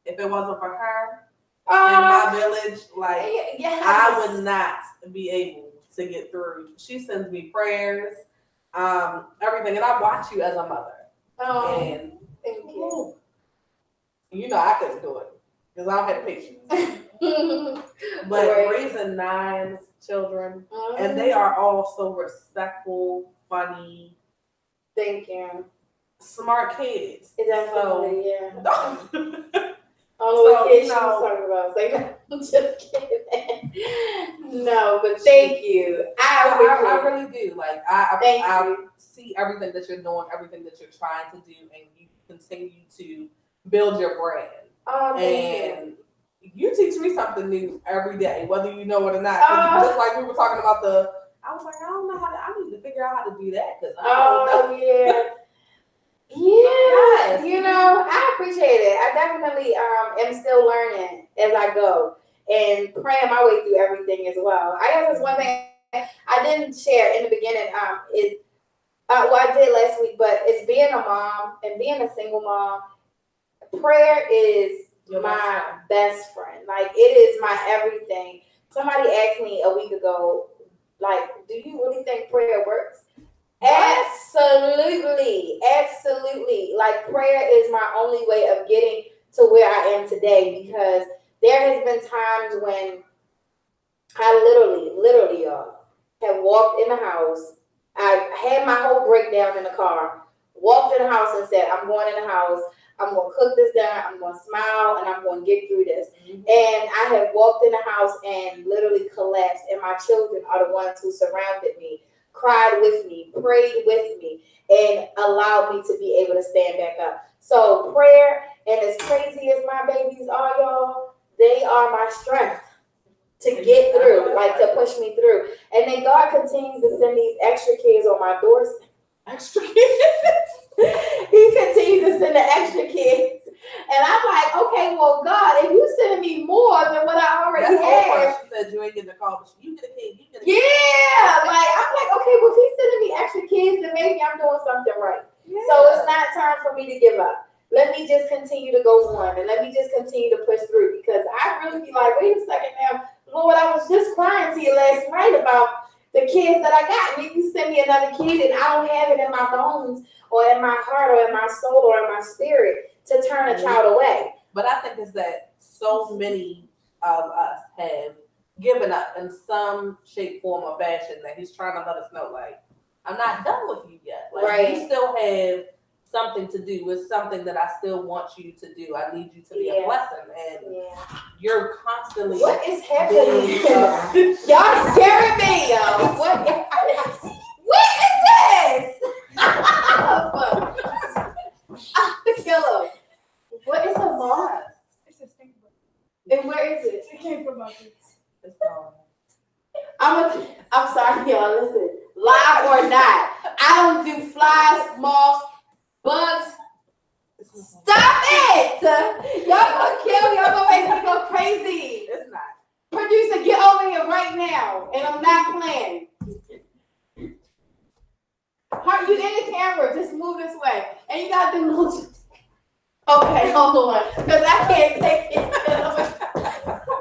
[SPEAKER 1] if it wasn't for her in my village, I would not be able to get through. She sends me prayers, everything, and I watch you as a mother. And
[SPEAKER 2] thank you.
[SPEAKER 1] I couldn't do it because I don't have patience. But raising 9 children, and they are all so respectful, funny.
[SPEAKER 2] Thank you.
[SPEAKER 1] Smart kids.
[SPEAKER 2] Definitely, yeah.
[SPEAKER 1] So,
[SPEAKER 2] kids she was talking about. Like, I'm just kidding. No, but thank you. I
[SPEAKER 1] really do. Like, I see everything that you're doing, everything that you're trying to do, and you continue to build your brand. And you teach me something new every day, whether you know it or not. Just like we were talking about I was like, I don't know I need to figure out how to do that.
[SPEAKER 2] Yeah. Yeah. Yes. I appreciate it. I definitely am still learning as I go and praying my way through everything as well. I guess that's one thing I didn't share in the beginning is I did last week, but it's being a mom and being a single mom. Prayer is my best friend. Like, it is my everything. Somebody asked me a week ago, like, do you really think prayer works? Absolutely. Like, prayer is my only way of getting to where I am today, because there has been times when I literally, y'all, have walked in the house. I had my whole breakdown in the car, walked in the house and said, I'm going in the house. I'm going to cook this dinner. I'm going to smile, and I'm going to get through this. Mm-hmm. And I have walked in the house and literally collapsed, and my children are the ones who surrounded me, cried with me, prayed with me, and allowed me to be able to stand back up. So prayer, and as crazy as my babies are, y'all, they are my strength to get through, like to push me through. And then God continues to send these extra kids on my doorstep. Extra kids? He continues to send the extra kids. And I'm like, okay, well, God, if you sending me more than what I already had.
[SPEAKER 1] She said you ain't getting a call, but you get a kid,
[SPEAKER 2] Yeah, like, I'm like, okay, well, if he's sending me extra kids, then maybe I'm doing something right. Yeah. So it's not time for me to give up. Let me just continue to go on, and let me just continue to push through, because I really be like, wait a second now, Lord, I was just crying to you last night about the kids that I got, and if you send me another kid and I don't have it in my bones or in my heart or in my soul or in my spirit to turn a child away.
[SPEAKER 1] But I think it's that so many of us have given up in some shape, form, or fashion, that he's trying to let us know, like, I'm not done with you yet. Like, you still have something to do. It's something that I still want you to do. I need you to be a blessing. And you're constantly...
[SPEAKER 2] What is happening? Y'all scaring me, y'all. What is this? Kill him. What is a moth?
[SPEAKER 3] It's a stink bug.
[SPEAKER 2] And where is it?
[SPEAKER 3] It came from my face.
[SPEAKER 1] It's gone.
[SPEAKER 2] I'm sorry, y'all. Listen, live or not, I don't do flies, moths, bugs. Stop it! Y'all gonna kill me. Y'all gonna make on, because I can't take it.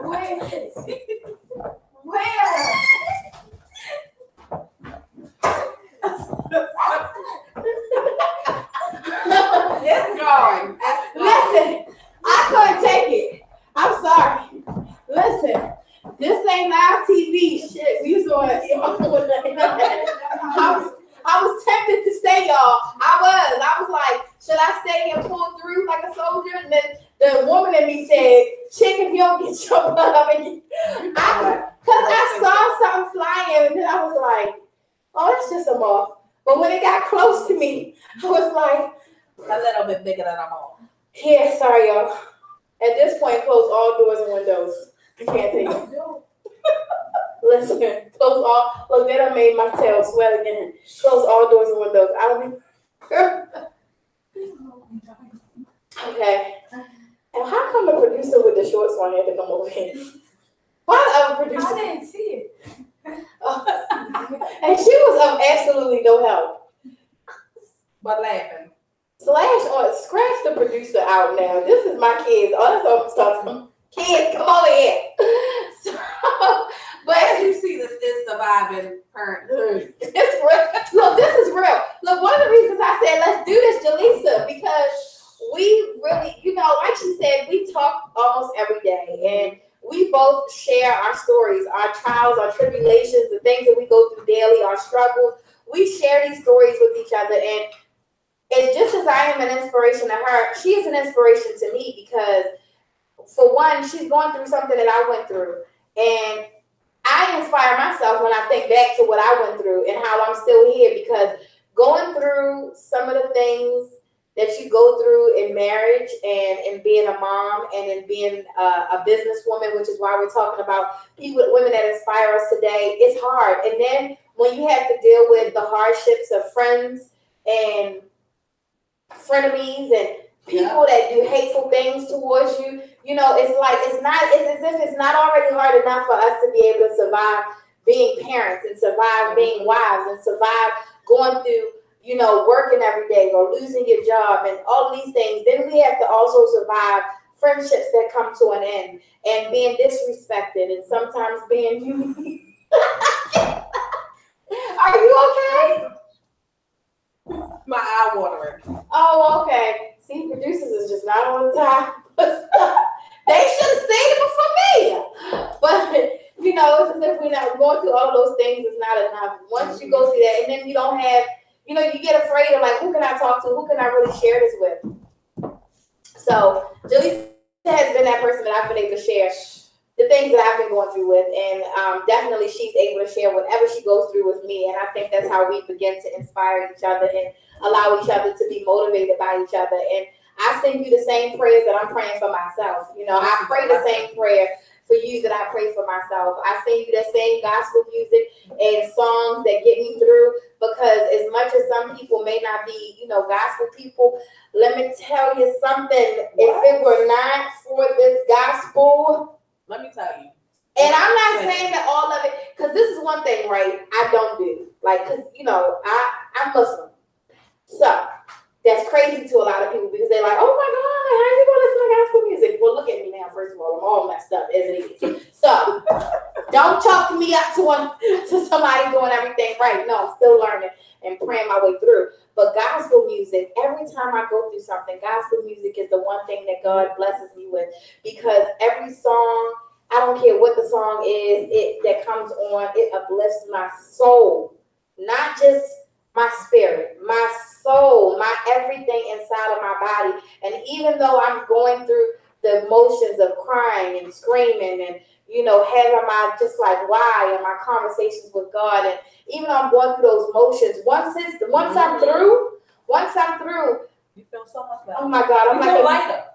[SPEAKER 2] Where is it? Where?
[SPEAKER 1] It's going.
[SPEAKER 2] Listen, I couldn't take it. I'm sorry. Listen, this ain't live TV shit. We was on it. I was tempted to stay, y'all. I was like, should I stay and pull through like a soldier? And then the woman in me said, chick, if you don't get your butt up and because I saw something flying and then I was like, oh, that's just a moth. But when it got close to me, I was like,
[SPEAKER 1] a little bit bigger than a moth.
[SPEAKER 2] Yeah, sorry, y'all. At this point, close all doors and windows. You can't take it. Listen, close all. Look, that done made my tail swell again. Close all doors and windows. I don't be. Okay. And how come the producer with the shorts on had to come over here? Why the other producer?
[SPEAKER 3] I didn't see it.
[SPEAKER 2] And she was of absolutely no help.
[SPEAKER 1] But laughing.
[SPEAKER 2] Scratch the producer out now. This is my kids. Oh, that's all I'm talking. Kids, come over here. So, but
[SPEAKER 1] as you see, this is surviving Parenthood.
[SPEAKER 2] It's real. Look, this is real. Look, one of the reasons I said let's do this, Jaleesa, because we really, like she said, we talk almost every day, and we both share our stories, our trials, our tribulations, the things that we go through daily, our struggles. We share these stories with each other, and just as I am an inspiration to her, she is an inspiration to me because, for one, she's going through something that I went through, and I inspire myself when I think back to what I went through and how I'm still here, because going through some of the things that you go through in marriage and in being a mom and in being a businesswoman, which is why we're talking about women that inspire us today, it's hard. And then when you have to deal with the hardships of friends and frenemies and people that do hateful things towards you, it's as if it's not already hard enough for us to be able to survive being parents and survive being wives and survive going through, working every day or losing your job and all these things. Then we have to also survive friendships that come to an end and being disrespected and sometimes being humiliated. Are you okay?
[SPEAKER 1] My eye watering.
[SPEAKER 2] Oh, okay. See, producers is just not on the time. They should have seen it before me. But, it's as if we're not going through all those things, it's not enough. Once you go through that, and then you don't have, you get afraid of, like, who can I talk to? Who can I really share this with? So, Jaleesa has been that person that I've been able to share the things that I've been going through with, and definitely she's able to share whatever she goes through with me, and I think that's how we begin to inspire each other and allow each other to be motivated by each other. And I send you the same prayers that I'm praying for myself. I pray the same prayer for you that I pray for myself. I send you the same gospel music and songs that get me through, because as much as some people may not be, gospel people, let me tell you something. If it were not for this gospel,
[SPEAKER 1] let me tell you.
[SPEAKER 2] And I'm not saying that all of it, because this is one thing, right? I don't do. Because, I'm Muslim. So, that's crazy to a lot of people because they're like, oh my God, how are you going to listen to gospel music? Well, look at me now, first of all. I'm all messed up as it is. So, don't chalk me up to somebody doing everything right. No, I'm still learning and praying my way through. But gospel music, every time I go through something, gospel music is the one thing that God blesses me with, because every song, I don't care what the song is, that comes on, it uplifts my soul, not just my spirit, my soul, my everything inside of my body. And even though I'm going through the emotions of crying and screaming and, having my just like why and my conversations with God, and even though I'm going through those motions, once I'm through,
[SPEAKER 1] you feel so much better.
[SPEAKER 2] Oh my God, I'm
[SPEAKER 1] lighter.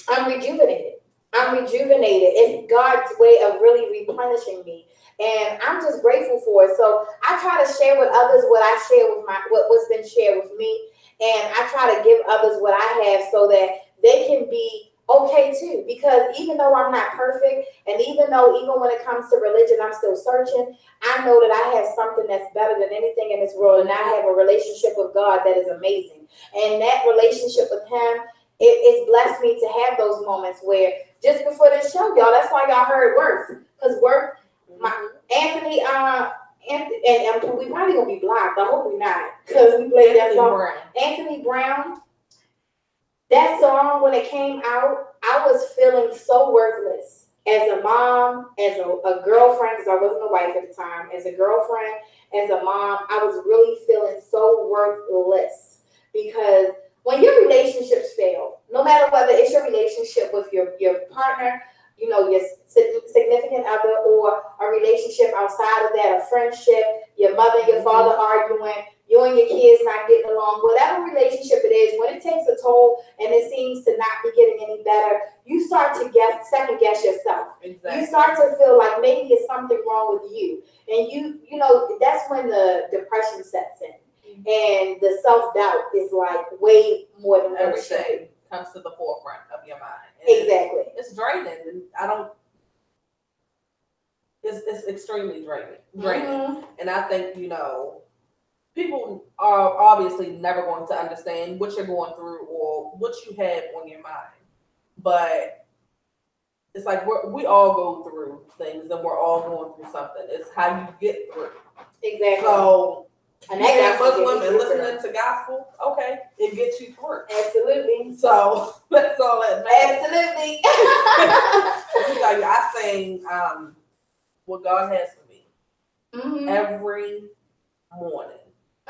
[SPEAKER 2] I'm rejuvenated. It's God's way of really replenishing me. And I'm just grateful for it. So I try to share with others what I share with what's been shared with me. And I try to give others what I have so that they can be okay too. Because even though I'm not perfect, and even when it comes to religion, I'm still searching, I know that I have something that's better than anything in this world. And I have a relationship with God that is amazing. And that relationship with Him it's blessed me to have those moments where just before this show, y'all, that's why y'all heard Worth. Because Worth, Anthony, and we probably gonna be blocked. I hope we not, because we played that song. Anthony Brown. That song, when it came out, I was feeling so worthless as a mom, as a girlfriend, because I wasn't a wife at the time. As a girlfriend, as a mom, I was really feeling so worthless because when your relationships fail, no matter whether it's your relationship with your partner, you know, your significant other, or a relationship outside of that, a friendship, your mother and your father arguing, you and your kids not getting along, whatever relationship it is, when it takes a toll and it seems to not be getting any better, you start to second guess yourself. Exactly. You start to feel like maybe it's something wrong with you. And you know, that's when the depression sets in. And the self-doubt is like way more than
[SPEAKER 1] everything comes to the forefront of your mind. And
[SPEAKER 2] exactly.
[SPEAKER 1] It's draining. And it's extremely draining. Mm-hmm. And I think, you know, people are obviously never going to understand what you're going through or what you have on your mind. But it's like we all go through things and we're all going through something. It's how you get through.
[SPEAKER 2] Exactly.
[SPEAKER 1] So, and that Muslim and listening to gospel, okay, it gets you through.
[SPEAKER 2] Absolutely.
[SPEAKER 1] So that's all that matters.
[SPEAKER 2] Absolutely.
[SPEAKER 1] Let me tell you, I sing what God has for me every morning.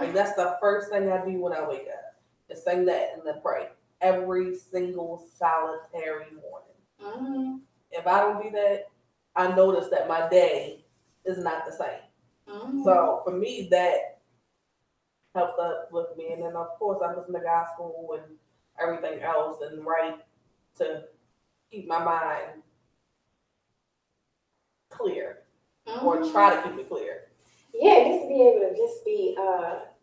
[SPEAKER 1] Like that's the first thing I do when I wake up. Is sing that and then pray every single solitary morning. If I don't do that, I notice that my day is not the same. So for me, that helps uplift me. And then of course I listen to gospel and everything else and write to keep my mind clear or try to keep it clear.
[SPEAKER 2] Yeah, just to be able to just be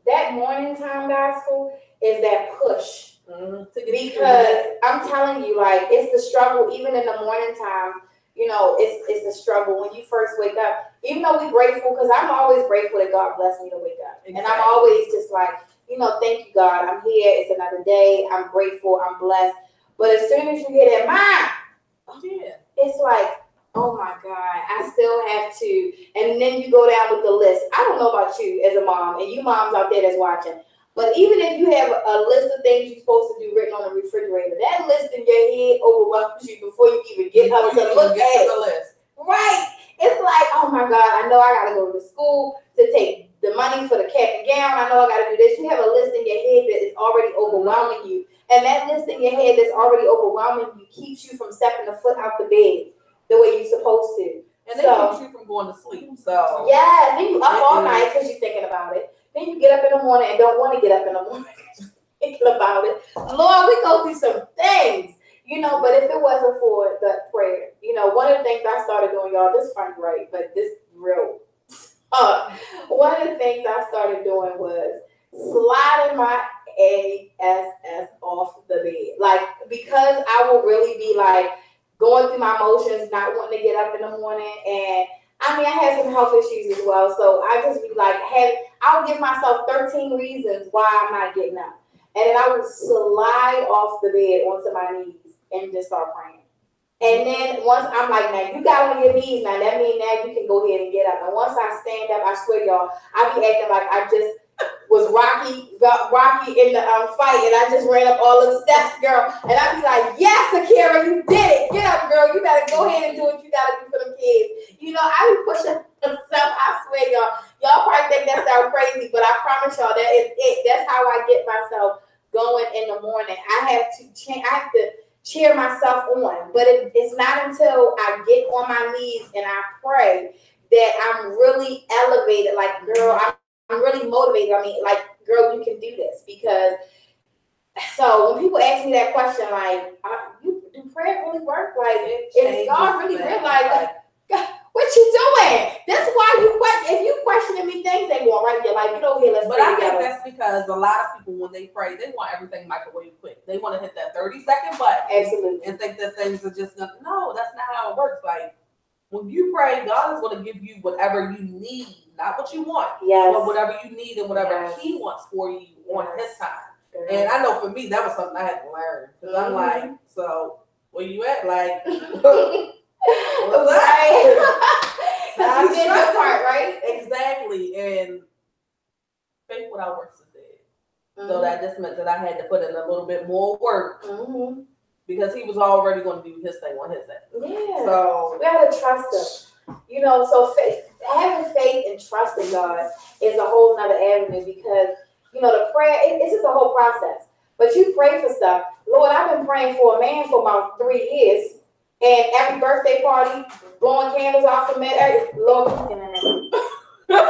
[SPEAKER 2] that morning time gospel is that push. Because I'm telling you, like, it's the struggle even in the morning time. You know, it's the struggle when you first wake up. Even though we're grateful, because I'm always grateful that God blessed me to wake up. Exactly. And I'm always just like, you know, thank you, God. I'm here. It's another day. I'm grateful. I'm blessed. But as soon as you get in mine, it's like, oh my God, I still have to. And then you go down with the list. I don't know about you as a mom, and you moms out there that's watching. But even if you have a list of things you're supposed to do written on the refrigerator, that list in your head overwhelms you before you even get up to look at the list. Right. It's like, oh my God, I know I got to go to school to take the money for the cap and gown. I know I got to do this. You have a list in your head that is already overwhelming you. And that list in your head that's already overwhelming you keeps you from stepping a foot out the bed the way you're supposed to.
[SPEAKER 1] And they keep you from going to sleep. So
[SPEAKER 2] yeah, then you up all night because you're thinking about it. Then you get up in the morning and don't want to get up in the morning because you're thinking about it. Lord, we go through some things, you know, but if it wasn't for the prayer, you know, one of the things I started doing, y'all, this fun, right? But this real. One of the things I started doing was sliding my ass off the bed. Like, because I will really be like, going through my emotions, not wanting to get up in the morning. And I mean, I have some health issues as well. So I just be like, I'll give myself 13 reasons why I'm not getting up. And then I would slide off the bed onto my knees and just start praying. And then once I'm like, now you got on your knees, now that means now you can go ahead and get up. And once I stand up, I swear y'all, I be acting like I just was Rocky in the fight, and I just ran up all of the steps, girl. And I be like, yes, Aikira, you did it. Get up, girl. You better go ahead and do what you gotta do for them kids. You know, I be pushing myself. I swear, y'all probably think that sounds crazy, but I promise y'all that is it. That's how I get myself going in the morning. I have to cheer myself on, but it's not until I get on my knees and I pray that I'm really elevated. Like, girl, I'm really motivated. I mean, like, girl, you can do this. Because, so when people ask me that question, like, do prayer really work? Like, is God really real? Like, God, what you doing? That's why if you questioning me, things ain't going right in your life. You don't hear let's
[SPEAKER 1] But I think that's because a lot of people, when they pray, they want everything microwave quick. They want to hit that 30-second button.
[SPEAKER 2] Absolutely.
[SPEAKER 1] And think that things are just gonna, no, that's not how it works. Like, when you pray, God is going to give you whatever you need, not what you want, but whatever you need and whatever He wants for you on His time. And I know for me, that was something I had to learn. Because I'm like, so where you at? Like,
[SPEAKER 2] right. So you did your part, right?
[SPEAKER 1] Exactly. And faith without works is dead. So that just meant that I had to put in a little bit more work. Because he was already going to do his thing on his end.
[SPEAKER 2] Yeah.
[SPEAKER 1] So
[SPEAKER 2] we gotta trust him. You know, so having faith and trusting God is a whole nother avenue because, you know, the prayer, it's just a whole process. But you pray for stuff. Lord, I've been praying for a man for about 3 years. And every birthday party, blowing candles off the man. Lord,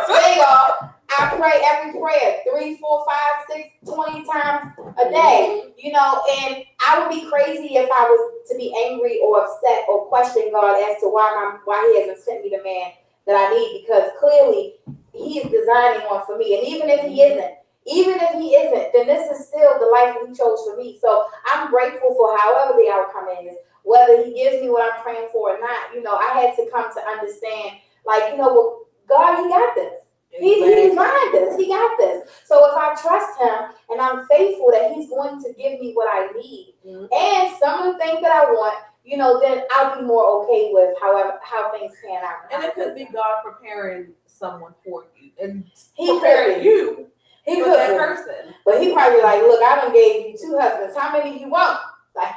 [SPEAKER 2] say y'all, I pray every prayer 3, 4, 5, 6, 20 times a day. You know, and I would be crazy if I was to be angry or upset or question God as to why he hasn't sent me the man that I need, because clearly he is designing one for me. And even if he isn't, then this is still the life that he chose for me. So I'm grateful for however the outcome is, whether he gives me what I'm praying for or not. You know, I had to come to understand, like, you know, well, God, he got this. He designed this. He got this. So if I trust him and I'm faithful that he's going to give me what I need, and some of the things that I want, you know, then I'll be more okay with how things pan out.
[SPEAKER 1] And it could be God preparing someone for you, and
[SPEAKER 2] he
[SPEAKER 1] preparing you
[SPEAKER 2] he
[SPEAKER 1] for
[SPEAKER 2] could
[SPEAKER 1] that person.
[SPEAKER 2] But he probably like, look, I done gave you 2 husbands. How many you want? Like,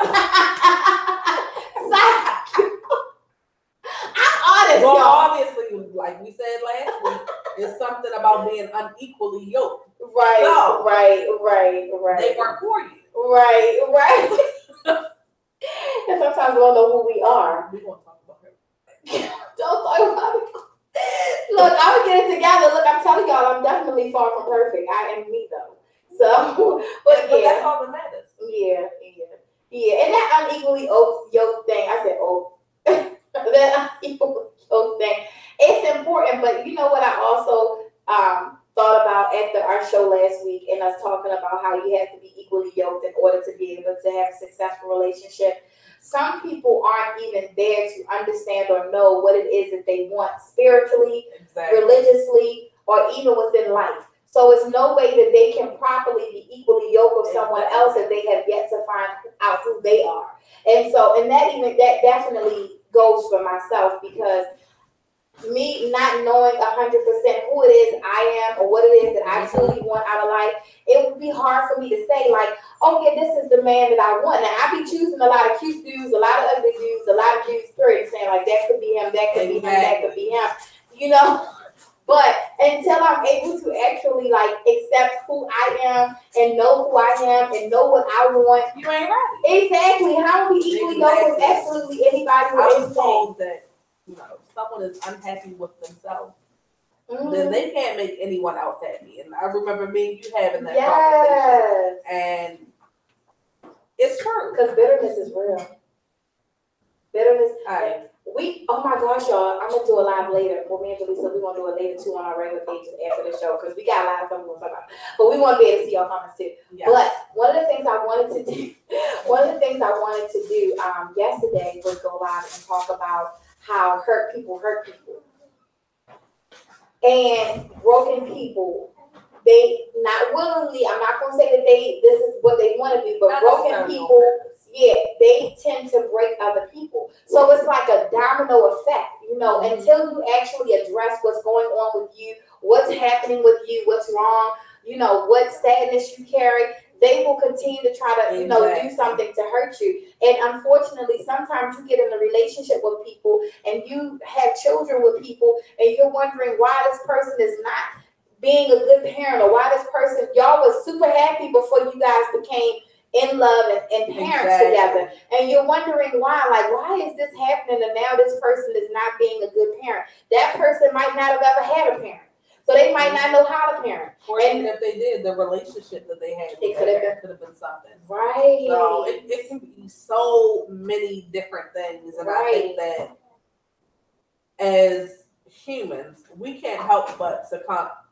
[SPEAKER 2] I'm honest,
[SPEAKER 1] well,
[SPEAKER 2] y'all.
[SPEAKER 1] obviously, like we said last week, it's something about being unequally yoked.
[SPEAKER 2] Right,
[SPEAKER 1] so,
[SPEAKER 2] right.
[SPEAKER 1] They weren't for you.
[SPEAKER 2] Right. And sometimes we don't know who we are.
[SPEAKER 1] We won't talk about her.
[SPEAKER 2] Don't talk about it. Look, I'm gonna get it together. Look, I'm telling y'all, I'm definitely far from perfect. I am me though. So, but
[SPEAKER 1] that's all that matters.
[SPEAKER 2] Yeah. And that unequally yoked thing, I said, that unequal yoked thing, it's important. But you know what? I also thought about after our show last week and us talking about how you have to be equally yoked in order to be able to have a successful relationship. Some people aren't even there to understand or know what it is that they want spiritually, religiously, or even within life. So it's no way that they can properly be equally yoked with someone else if they have yet to find out who they are. And so, and that definitely goes for myself, because me not knowing 100% who it is I am or what it is that I truly want out of life, it would be hard for me to say, like, oh yeah, this is the man that I want. Now I be choosing a lot of cute dudes, a lot of ugly dudes, a lot of dudes, period, saying like that could be him, that could be him, that could be him, you know. But until I'm able to actually like accept who I am and know who I am and know what I want,
[SPEAKER 1] you ain't right.
[SPEAKER 2] Exactly. How are we equally yoked with absolutely anybody with
[SPEAKER 1] I was
[SPEAKER 2] anything?
[SPEAKER 1] told that, you know, someone is unhappy with themselves, then they can't make anyone else happy. And I remember me and you having that conversation, and it's true.
[SPEAKER 2] Because bitterness is real. Oh my gosh, y'all, I'm gonna do a live later. Well, me and Lesa, we're gonna do a later too on our regular pages after the show, because we got a lot of stuff we're gonna talk about. But we want to be able to see y'all comments too. Yes. But one of the things I wanted to do yesterday was go live and talk about how hurt people. And broken people, they not willingly, I'm not gonna say that this is what they want to do, but broken people, they tend to break other people. So it's like a domino effect, you know, until you actually address what's going on with you, what's happening with you, what's wrong, you know, what sadness you carry, they will continue to try to, you know, do something to hurt you. And unfortunately, sometimes you get in a relationship with people and you have children with people and you're wondering why this person is not being a good parent, or why this person, y'all was super happy before you guys became in love and parents together. And you're wondering why is this happening? And now this person is not being a good parent. That person might not have ever had a parent. So they might not know how to parent.
[SPEAKER 1] Or even if they did, the relationship that they had, it could have been something.
[SPEAKER 2] Right.
[SPEAKER 1] So it can be so many different things. And I think that as humans, we can't help but to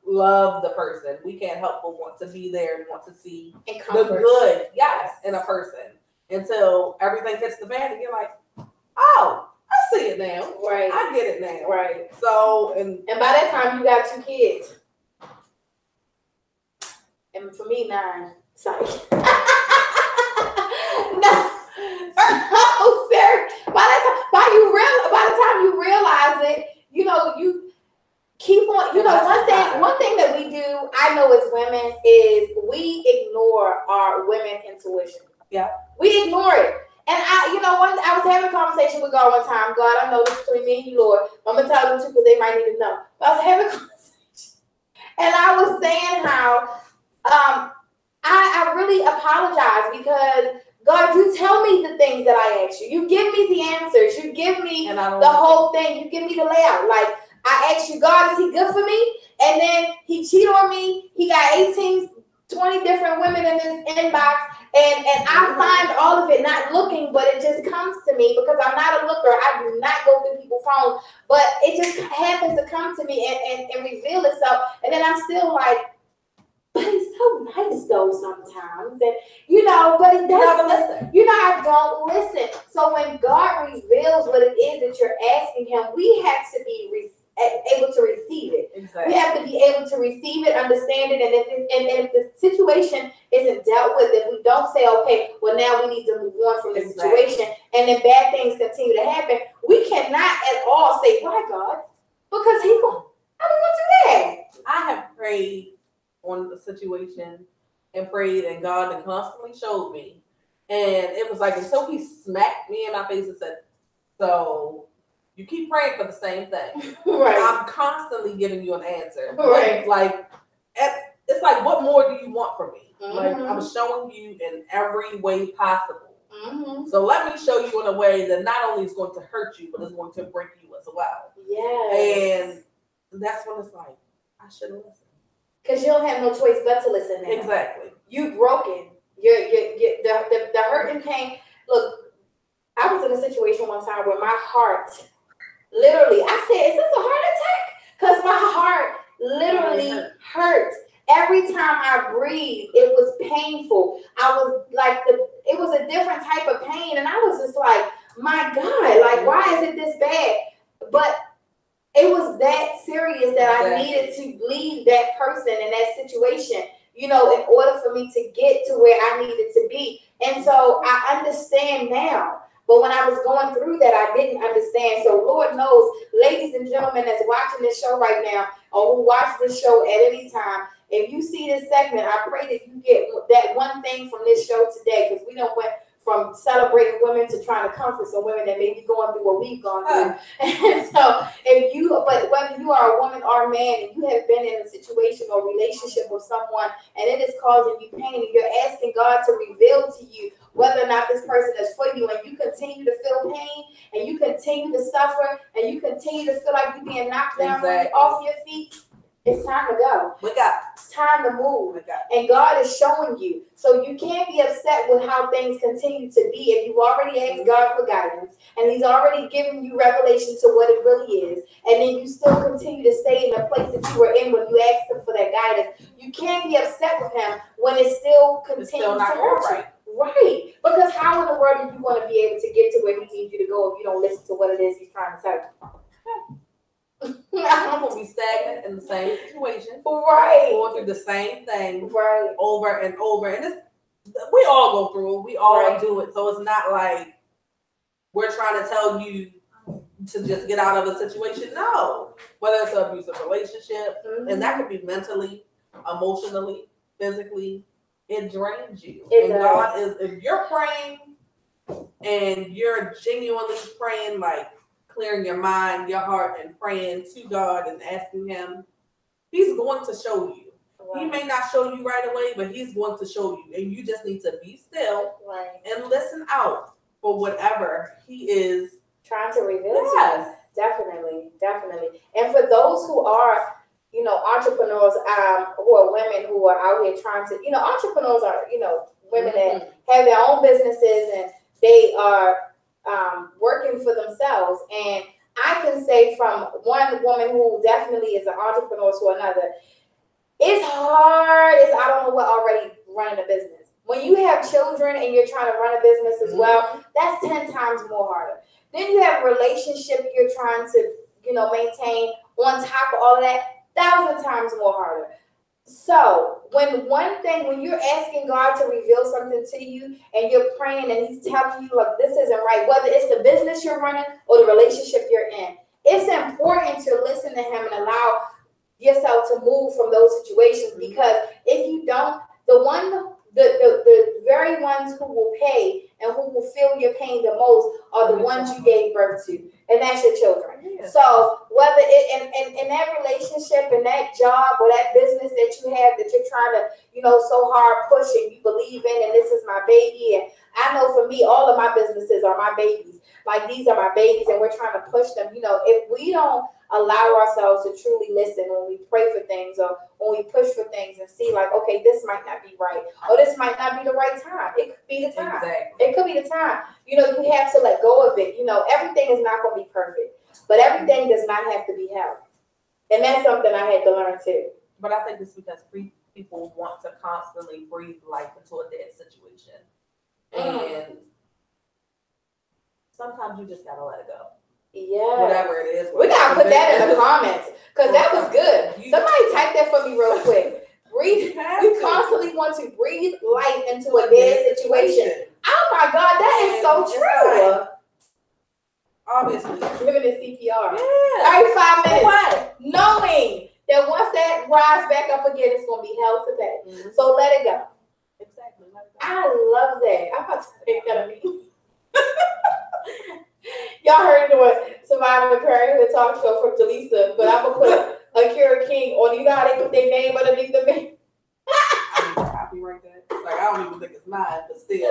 [SPEAKER 1] love the person. We can't help but want to be there and want to see the good, in a person, until everything hits the fan and you're like, oh, I see it now.
[SPEAKER 2] Right.
[SPEAKER 1] I get it now.
[SPEAKER 2] Right.
[SPEAKER 1] So, and
[SPEAKER 2] by that time you got 2 kids. And for me, 9. Sorry. No. Oh, sir. By the time you realize it, you keep on. One thing that we do, I know as women, is we ignore our women intuition.
[SPEAKER 1] Yeah.
[SPEAKER 2] We ignore it. And I was having a conversation with God one time. God, I know this between me and you, Lord. I'm gonna tell them too because they might need to know. But I was having a conversation, and I was saying how I really apologize because God, you tell me the things that I ask you. You give me the answers. You give me the whole thing. You give me the layout. Like, I asked you, God, is he good for me? And then he cheated on me. He got 18, 20 different women in his inbox. And I find all of it not looking, but it just comes to me because I'm not a looker. I do not go through people's phones. But it just happens to come to me and reveal itself. And then I'm still like, but he's so nice though sometimes, and but he doesn't listen. I don't listen. So when God reveals what it is that you're asking him, we have to be able to receive it.
[SPEAKER 1] Exactly.
[SPEAKER 2] We have to be able to receive it, understand it, and if the situation isn't dealt with, if we don't say, okay, well now we need to move on from this situation, and then bad things continue to happen, we cannot at all say, why God? Because I don't want to do that.
[SPEAKER 1] I have prayed on the situation and prayed, and God constantly showed me, and it was like until he smacked me in my face and said, so you keep praying for the same thing.
[SPEAKER 2] Right.
[SPEAKER 1] I'm constantly giving you an answer.
[SPEAKER 2] Right.
[SPEAKER 1] Like, it's like, what more do you want from me?
[SPEAKER 2] Mm-hmm.
[SPEAKER 1] Like, I'm showing you in every way possible.
[SPEAKER 2] Mm-hmm.
[SPEAKER 1] So let me show you in a way that not only is going to hurt you, but is going to break you as well.
[SPEAKER 2] Yes.
[SPEAKER 1] And that's when it's like, I should have listened.
[SPEAKER 2] Because you don't have no choice but to listen now.
[SPEAKER 1] Exactly.
[SPEAKER 2] You broken. The hurt and pain. Look, I was in a situation one time where my heart, literally, I said, is this a heart attack? Because my heart literally hurt. Every time I breathed, it was painful. I was like, it was a different type of pain. And I was just like, my God, like, why is it this bad? But it was that serious that I needed to leave that person in that situation, in order for me to get to where I needed to be. And so I understand now. But when I was going through that, I didn't understand. So Lord knows, ladies and gentlemen that's watching this show right now, or who watch this show at any time, if you see this segment, I pray that you get that one thing from this show today, because we don't went from celebrating women to trying to comfort some women that may be going through what we've gone through. And so but whether you are a woman or a man and you have been in a situation or relationship with someone and it is causing you pain and you're asking God to reveal to you whether or not this person is for you, and you continue to feel pain and you continue to suffer and you continue to feel like you're being knocked down off your feet, it's time to go. It's time to move. And God is showing you. So you can't be upset with how things continue to be if you've already asked God for guidance and he's already given you revelation to what it really is. And then you still continue to stay in the place that you were in when you asked him for that guidance. You can't be upset with him when it still continues to hurt you. Right. Because how in the world do you want to be able to get to where he needs you to go if you don't listen to what it is he's trying to tell you?
[SPEAKER 1] I'm gonna be stagnant in the same situation,
[SPEAKER 2] going
[SPEAKER 1] through the same thing,
[SPEAKER 2] right,
[SPEAKER 1] over and over. And we all go through it. We all do it. So it's not like we're trying to tell you to just get out of a situation. No, whether it's an abusive relationship, and that could be mentally, emotionally, physically, it drains you. God is, if you're praying and you're genuinely praying, like clearing your mind, your heart, and praying to God and asking him, he's going to show you. He may not show you right away, but he's going to show you. And you just need to be still and listen out for whatever he is
[SPEAKER 2] trying to reveal to you. Definitely. And for those who are, entrepreneurs, who are women who are out here trying to, entrepreneurs are, women that have their own businesses and they are working for themselves. And I can say from one woman who definitely is an entrepreneur to another, it's hard. I don't know what already running a business. When you have children and you're trying to run a business as well, that's 10 times more harder. Then you have a relationship you're trying to, maintain on top of all of that, 1,000 times more harder. So when you're asking God to reveal something to you and you're praying and he's telling you, look, this isn't right, whether it's the business you're running or the relationship you're in, it's important to listen to him and allow yourself to move from those situations, because if you don't, the very ones who will pay and who will feel your pain the most are the ones you gave birth to, and that's your children. Yeah. So whether it in that relationship, in that job, or that business that you have that you're trying to, so hard push and you believe in, and this is my baby, and I know for me, all of my businesses are my babies. Like, these are my babies, and we're trying to push them. If we don't allow ourselves to truly listen when we pray for things, or when we push for things and see, like, okay, this might not be right, or this might not be the right time. It could be the time. Exactly. It could be the time. You have to let go of it. Everything is not going to be perfect, but everything does not have to be held. And that's something I had to learn too.
[SPEAKER 1] But I think it's because people want to constantly breathe life into a dead situation. And sometimes you just got to let it go. Yeah. Whatever it is.
[SPEAKER 2] We gotta put that in the comments, because that was good. Somebody type that for me real quick. We constantly want to breathe life into a dead situation. Oh my God, that is so true.
[SPEAKER 1] Obviously.
[SPEAKER 2] Giving it CPR. Yeah. Every 5 minutes. What? Knowing that once that rise back up again, it's gonna be hell to pay. Mm-hmm. So let it go. Exactly. I love that. I'm about to take that of me. Y'all heard the Survivor Parenthood talk show from Jaleesa, but I'm gonna put Aikira King on. You know how they put their name underneath the name?
[SPEAKER 1] I need to copyright that. Like, I don't even think it's mine, but still.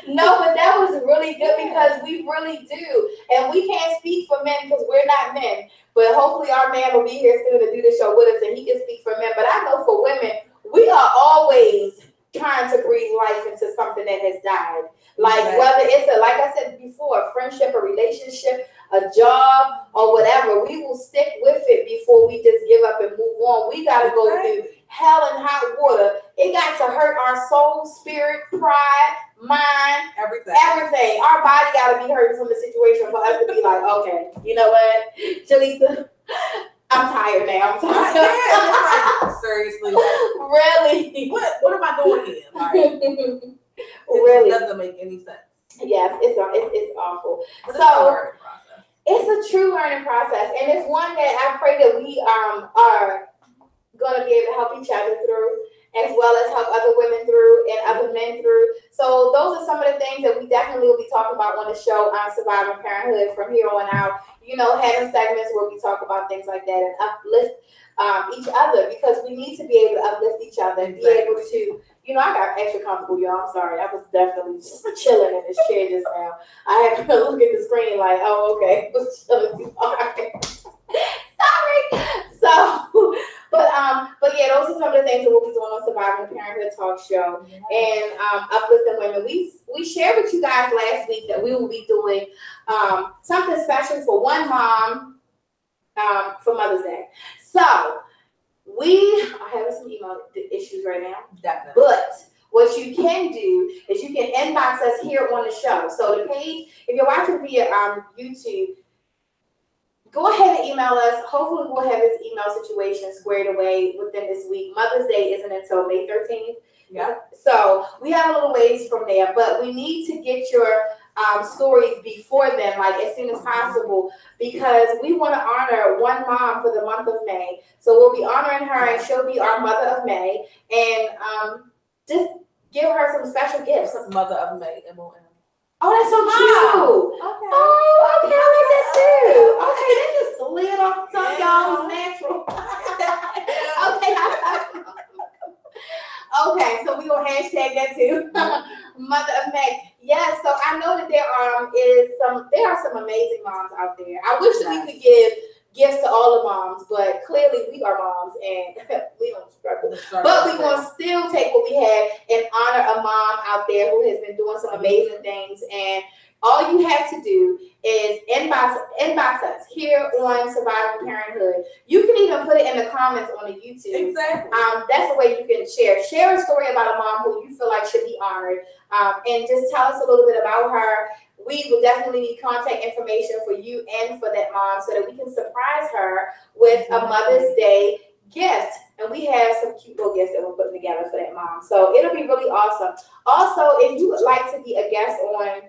[SPEAKER 2] No, but that was really good, because we really do, and we can't speak for men because we're not men. But hopefully our man will be here soon to do the show with us, and he can speak for men. But I know for women, we are always trying to breathe life into something that has died. Like, whether it's like I said before, a friendship, a relationship, a job, or whatever, we will stick with it before we just give up and move on. We got to go through hell and hot water. It got to hurt our soul, spirit, pride, mind, everything. Our body got to be hurt from the situation for us to be like, okay, you know what, Jaleesa, I'm tired now. I'm tired.
[SPEAKER 1] Yeah, seriously.
[SPEAKER 2] Really?
[SPEAKER 1] What am I doing here? Like,
[SPEAKER 2] really
[SPEAKER 1] doesn't make any sense.
[SPEAKER 2] Yes, it's awful.
[SPEAKER 1] But so
[SPEAKER 2] it's a true learning process, and it's one that I pray that we are gonna be able to help each other through, as well as help other women through and other men through. So those are some of the things that we definitely will be talking about on the show on Surviving Parenthood from here on out. Having segments where we talk about things like that and uplift each other, because we need to be able to uplift each other and be able to, I got extra comfortable, y'all. I'm sorry. I was definitely just chilling in this chair just now. I had to look at the screen like, oh, okay. Sorry. So, but yeah, those are some of the things that we'll be doing on Surviving Parenthood Talk Show and uplifting women. We shared with you guys last week that we will be doing something special for one mom for Mother's Day. So we are having some email issues right now. Definitely. But what you can do is you can inbox us here on the show. So the page, if you're watching via YouTube, go ahead and email us. Hopefully we'll have this email situation squared away within this week. Mother's Day isn't until May 13th. Yeah. So we have a little ways from there, but we need to get your stories before then, like as soon as possible, because we want to honor one mom for the month of May. So we'll be honoring her, and she'll be our Mother of May, and just give her some special gifts.
[SPEAKER 1] Mother of May, MOM.
[SPEAKER 2] Oh, that's so cute. Okay. Oh, okay, I like that too. Okay, that just slid off the tongue, y'all. It's natural. Okay, so we gonna hashtag that too. Mother of May. Yes, so I know that there are some amazing moms out there. I wish we could give gifts to all the moms, but clearly we are moms and we don't struggle. But we're going to still take what we have and honor a mom out there who has been doing some amazing things. And all you have to do is inbox us here on Surviving Parenthood. You can even put it in the comments on the YouTube. Exactly. That's the way you can share a story about a mom who you feel like should be honored, and just tell us a little bit about her. We will definitely need contact information for you and for that mom so that we can surprise her with a Mother's Day gift, and we have some cute little gifts that we're putting together for that mom. So it'll be really awesome. Also, if you would like to be a guest on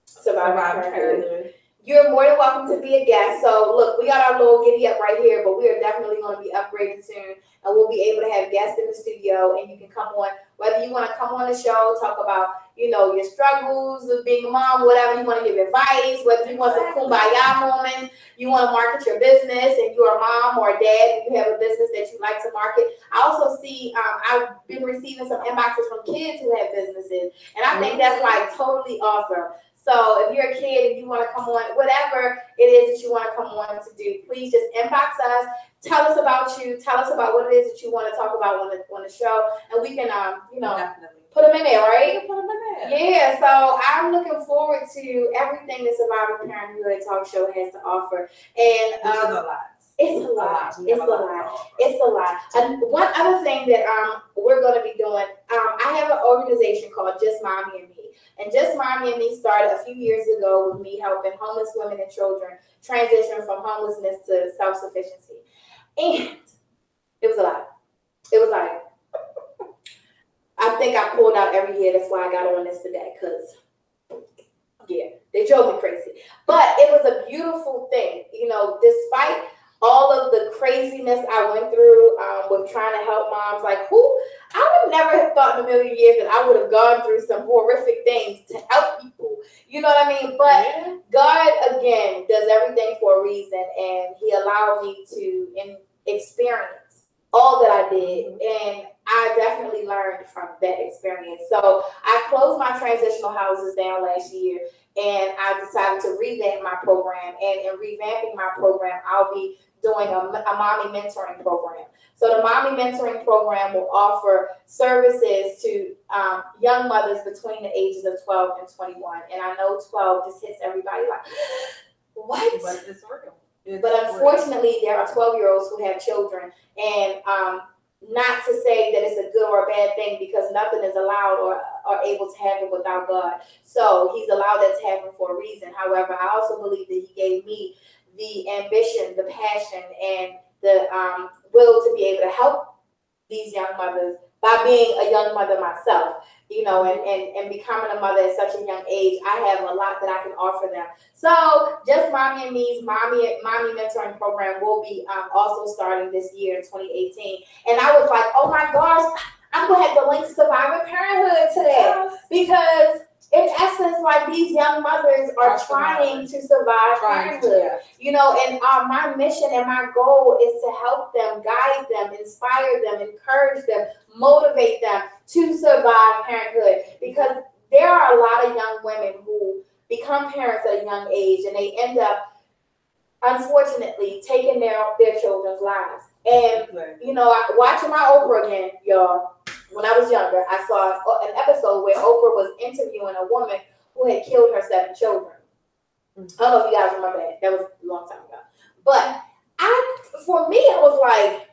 [SPEAKER 2] Survivor Parenthood, you're more than welcome to be a guest. So look, we got our little giddy up right here, but we are definitely going to be upgrading soon, and we'll be able to have guests in the studio, and you can come on, whether you want to come on the show, talk about, you know, your struggles of being a mom, whatever you want to give advice, whether you want some kumbaya moments, you want to market your business, and you're a mom or a dad, and you have a business that you like to market. I also see, I've been receiving some inboxes from kids who have businesses, and I think that's like totally awesome. So if you're a kid and you want to come on, whatever it is that you want to come on to do, please just inbox us. Tell us about you. Tell us about what it is that you want to talk about on the show, and we can, you know, definitely put them in there, right? Put them in there. Yeah. So I'm looking forward to everything the Survivor Parenthood Talk Show has to offer, and
[SPEAKER 1] which is a lot.
[SPEAKER 2] It's a lot. It's a lot. It's a lot. And one other thing that we're going to be doing, I have an organization called Just Mommy and Me. And Just Mommy and Me started a few years ago with me helping homeless women and children transition from homelessness to self-sufficiency. And it was a lot. It was like, I think I pulled out every year. That's why I got on this today, because, yeah, they drove me crazy. But it was a beautiful thing. You know, despite all of the craziness I went through with trying to help moms, like I would never have thought in a million years that I would have gone through some horrific things to help people. You know what I mean? But God, again, does everything for a reason, and He allowed me to experience all that I did, and I definitely learned from that experience. So I closed my transitional houses down last year, and I decided to revamp my program. And in revamping my program, I'll be doing a mommy mentoring program. So the mommy mentoring program will offer services to young mothers between the ages of 12 and 21. And I know 12 just hits everybody like, what?
[SPEAKER 1] But it's real.
[SPEAKER 2] But unfortunately, there are 12-year-olds who have children, and not to say that it's a good or a bad thing, because nothing is allowed or able to happen without God. So He's allowed that to happen for a reason. However, I also believe that He gave me the ambition, the passion, and the will to be able to help these young mothers by being a young mother myself, you know, and becoming a mother at such a young age. I have a lot that I can offer them. So Just Mommy and Me's mommy mentoring program will be also starting this year in 2018. And I was like, oh my gosh, I'm going to have to link Survivor Parenthood to that, because in essence, like, these young mothers are trying to survive parenthood, you know, and my mission and my goal is to help them, guide them, inspire them, encourage them, motivate them to survive parenthood, because there are a lot of young women who become parents at a young age, and they end up, unfortunately, taking their children's lives. And, you know, watching my Oprah again, y'all, when I was younger, I saw an episode where Oprah was interviewing a woman who had killed her 7 children. I don't know if you guys remember that. That was a long time ago. But for me, I was like,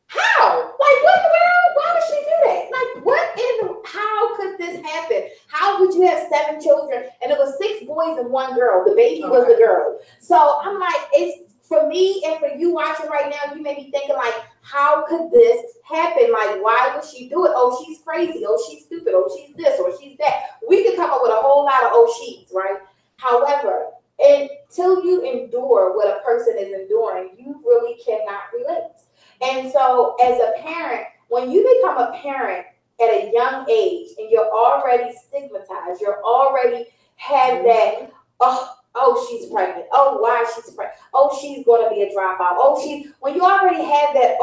[SPEAKER 2] how? Like, what in the world? Why would she do that? Like, how could this happen? How would you have 7 children? And it was 6 boys and 1 girl. The baby was the girl. So I'm like, it's for me and for you watching right now, you may be thinking like, how could this happen? Like, why would she do it? Oh, she's crazy. Oh, she's stupid. Oh, she's this or she's that. We could come up with a whole lot of oh, she's, right? However, until you endure what a person is enduring, you really cannot relate. And so as a parent, when you become a parent at a young age and you're already stigmatized, you're already had that, oh, she's pregnant. Oh, why she's pregnant? Oh, she's going to be a dropout. Oh, when you already have that,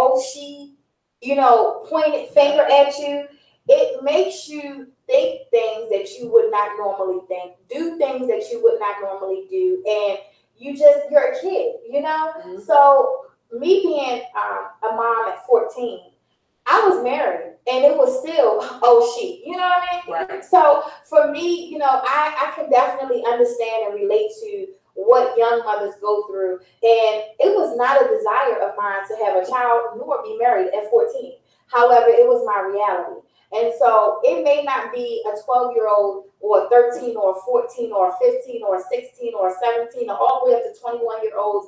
[SPEAKER 2] you know, pointed finger at you, it makes you think things that you would not normally think, do things that you would not normally do. And you're a kid, you know? Mm-hmm. So me being a mom at 14, I was married, and it was still, you know what I mean? Right. So for me, you know, I can definitely understand and relate to what young mothers go through. And it was not a desire of mine to have a child nor be married at 14. However, it was my reality. And so it may not be a 12-year-old or 13 or 14 or 15 or 16 or 17 or all the way up to 21-year-olds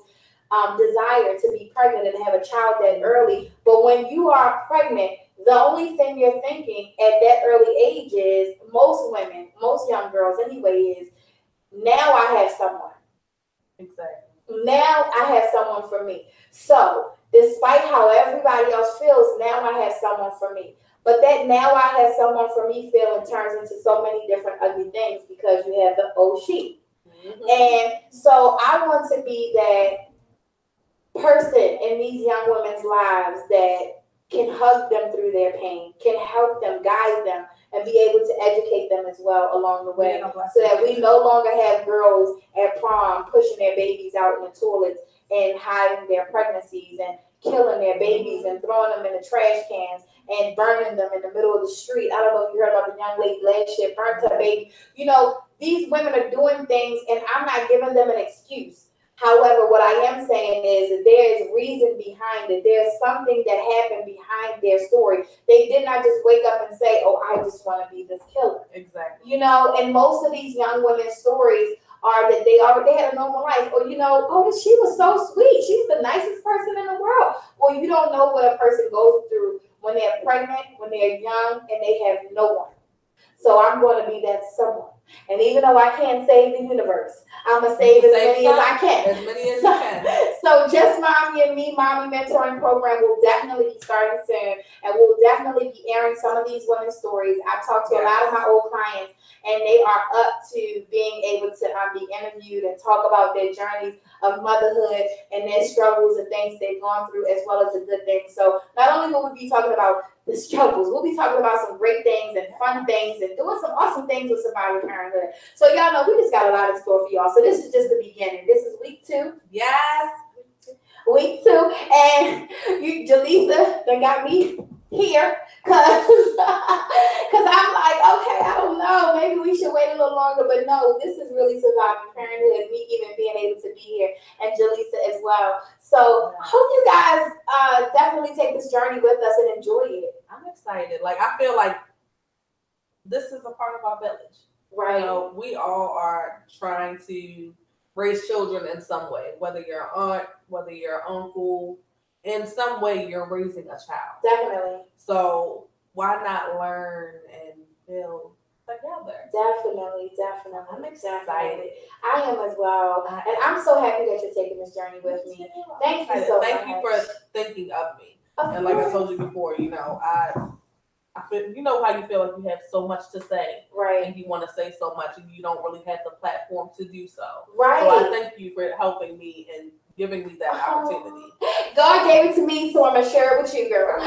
[SPEAKER 2] desire to be pregnant and have a child that early. But when you are pregnant, the only thing you're thinking at that early age is, most women, most young girls anyway, is, now I have someone.
[SPEAKER 1] Exactly.
[SPEAKER 2] Now I have someone for me. So despite how everybody else feels, now I have someone for me. But that now I have someone for me feeling turns into so many different ugly things because you have the oh she. And so I want to be that person in these young women's lives that can hug them through their pain, can help them, guide them, and be able to educate them as well along the way, so that we no longer have girls at prom pushing their babies out in the toilets and hiding their pregnancies and killing their babies and throwing them in the trash cans and burning them in the middle of the street. I don't know if you heard about the young lady last year, burnt her baby. You know, these women are doing things, and I'm not giving them an excuse. However, what I am saying is that there is reason behind it. There's something that happened behind their story. They did not just wake up and say, oh, I just want to be this killer.
[SPEAKER 1] Exactly.
[SPEAKER 2] You know, and most of these young women's stories are that they had a normal life. Or, you know, oh, she was so sweet. She's the nicest person in the world. Well, you don't know what a person goes through when they're pregnant, when they're young, and they have no one. So I'm going to be that someone. And even though I can't save the universe, I'm going to save as many as I can.
[SPEAKER 1] As many as you can.
[SPEAKER 2] So Just Mommy and Me Mommy Mentoring Program will definitely be starting soon. And we'll definitely be airing some of these women's stories. I've talked to a lot of my old clients, and they are up to being able to be interviewed and talk about their journeys of motherhood and their struggles and things they've gone through, as well as the good things. So not only will we be talking about the struggles, we'll be talking about some great things and fun things and doing some awesome things with Surviving Parenthood. So y'all know we just got a lot in store for y'all. So this is just the beginning. This is week 2.
[SPEAKER 1] Yes.
[SPEAKER 2] Week 2. And you, Jaleesa, done got me here because I'm like, okay, I don't know, maybe we should wait a little longer, but no, this is really Surviving Parenthood, me even being able to be here, and Jaleesa as well. So I hope you guys definitely take this journey with us and enjoy it.
[SPEAKER 1] I'm excited. Like, I feel like this is a part of our village.
[SPEAKER 2] Right.
[SPEAKER 1] You know, we all are trying to raise children in some way, whether you're an aunt, whether you're an uncle, in some way you're raising a child.
[SPEAKER 2] Definitely.
[SPEAKER 1] So why not learn and build together?
[SPEAKER 2] Definitely.
[SPEAKER 1] I'm excited.
[SPEAKER 2] I am as well. And I'm so happy that you're taking this journey with me. Thank you so much.
[SPEAKER 1] Thank you for thinking of me. And like I told you before, you know, I feel, you know how you feel like you have so much to say.
[SPEAKER 2] Right.
[SPEAKER 1] And you want to say so much and you don't really have the platform to do so.
[SPEAKER 2] Right.
[SPEAKER 1] So I thank you for helping me and giving me that opportunity.
[SPEAKER 2] God gave it to me, so I'm gonna share it with you, girl.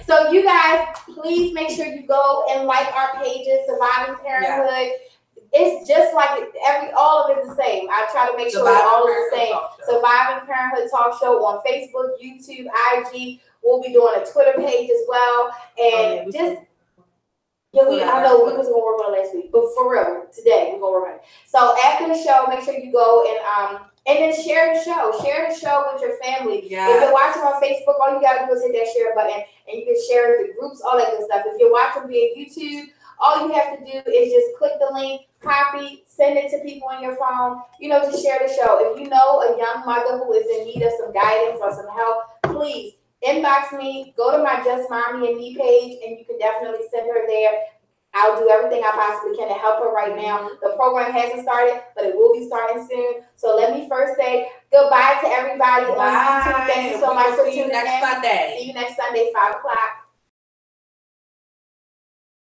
[SPEAKER 2] So you guys, please make sure you go and like our pages, Surviving Parenthood. Yeah. It's just like all of it is the same. I try to make sure all is the same. Surviving Parenthood Talk Show on Facebook, YouTube, IG. We'll be doing a Twitter page as well, and I know we was gonna work on it last week, but for real, today we're gonna work on it. So after the show, make sure you go and then share the show. Share the show with your family. Yes. If you're watching on Facebook, all you gotta do is hit that share button, and you can share it to groups, all that good stuff. If you're watching via YouTube, all you have to do is just click the link, copy, send it to people on your phone. You know, just share the show. If you know a young mother who is in need of some guidance or some help, please inbox me, go to my Just Mommy and Me page, and you can definitely send her there. I'll do everything I possibly can to help her right now. The program hasn't started, but it will be starting soon. So let me first say goodbye to everybody on YouTube. Thank you so much for tuning in.
[SPEAKER 1] See you next Sunday.
[SPEAKER 2] See you next Sunday, 5 o'clock.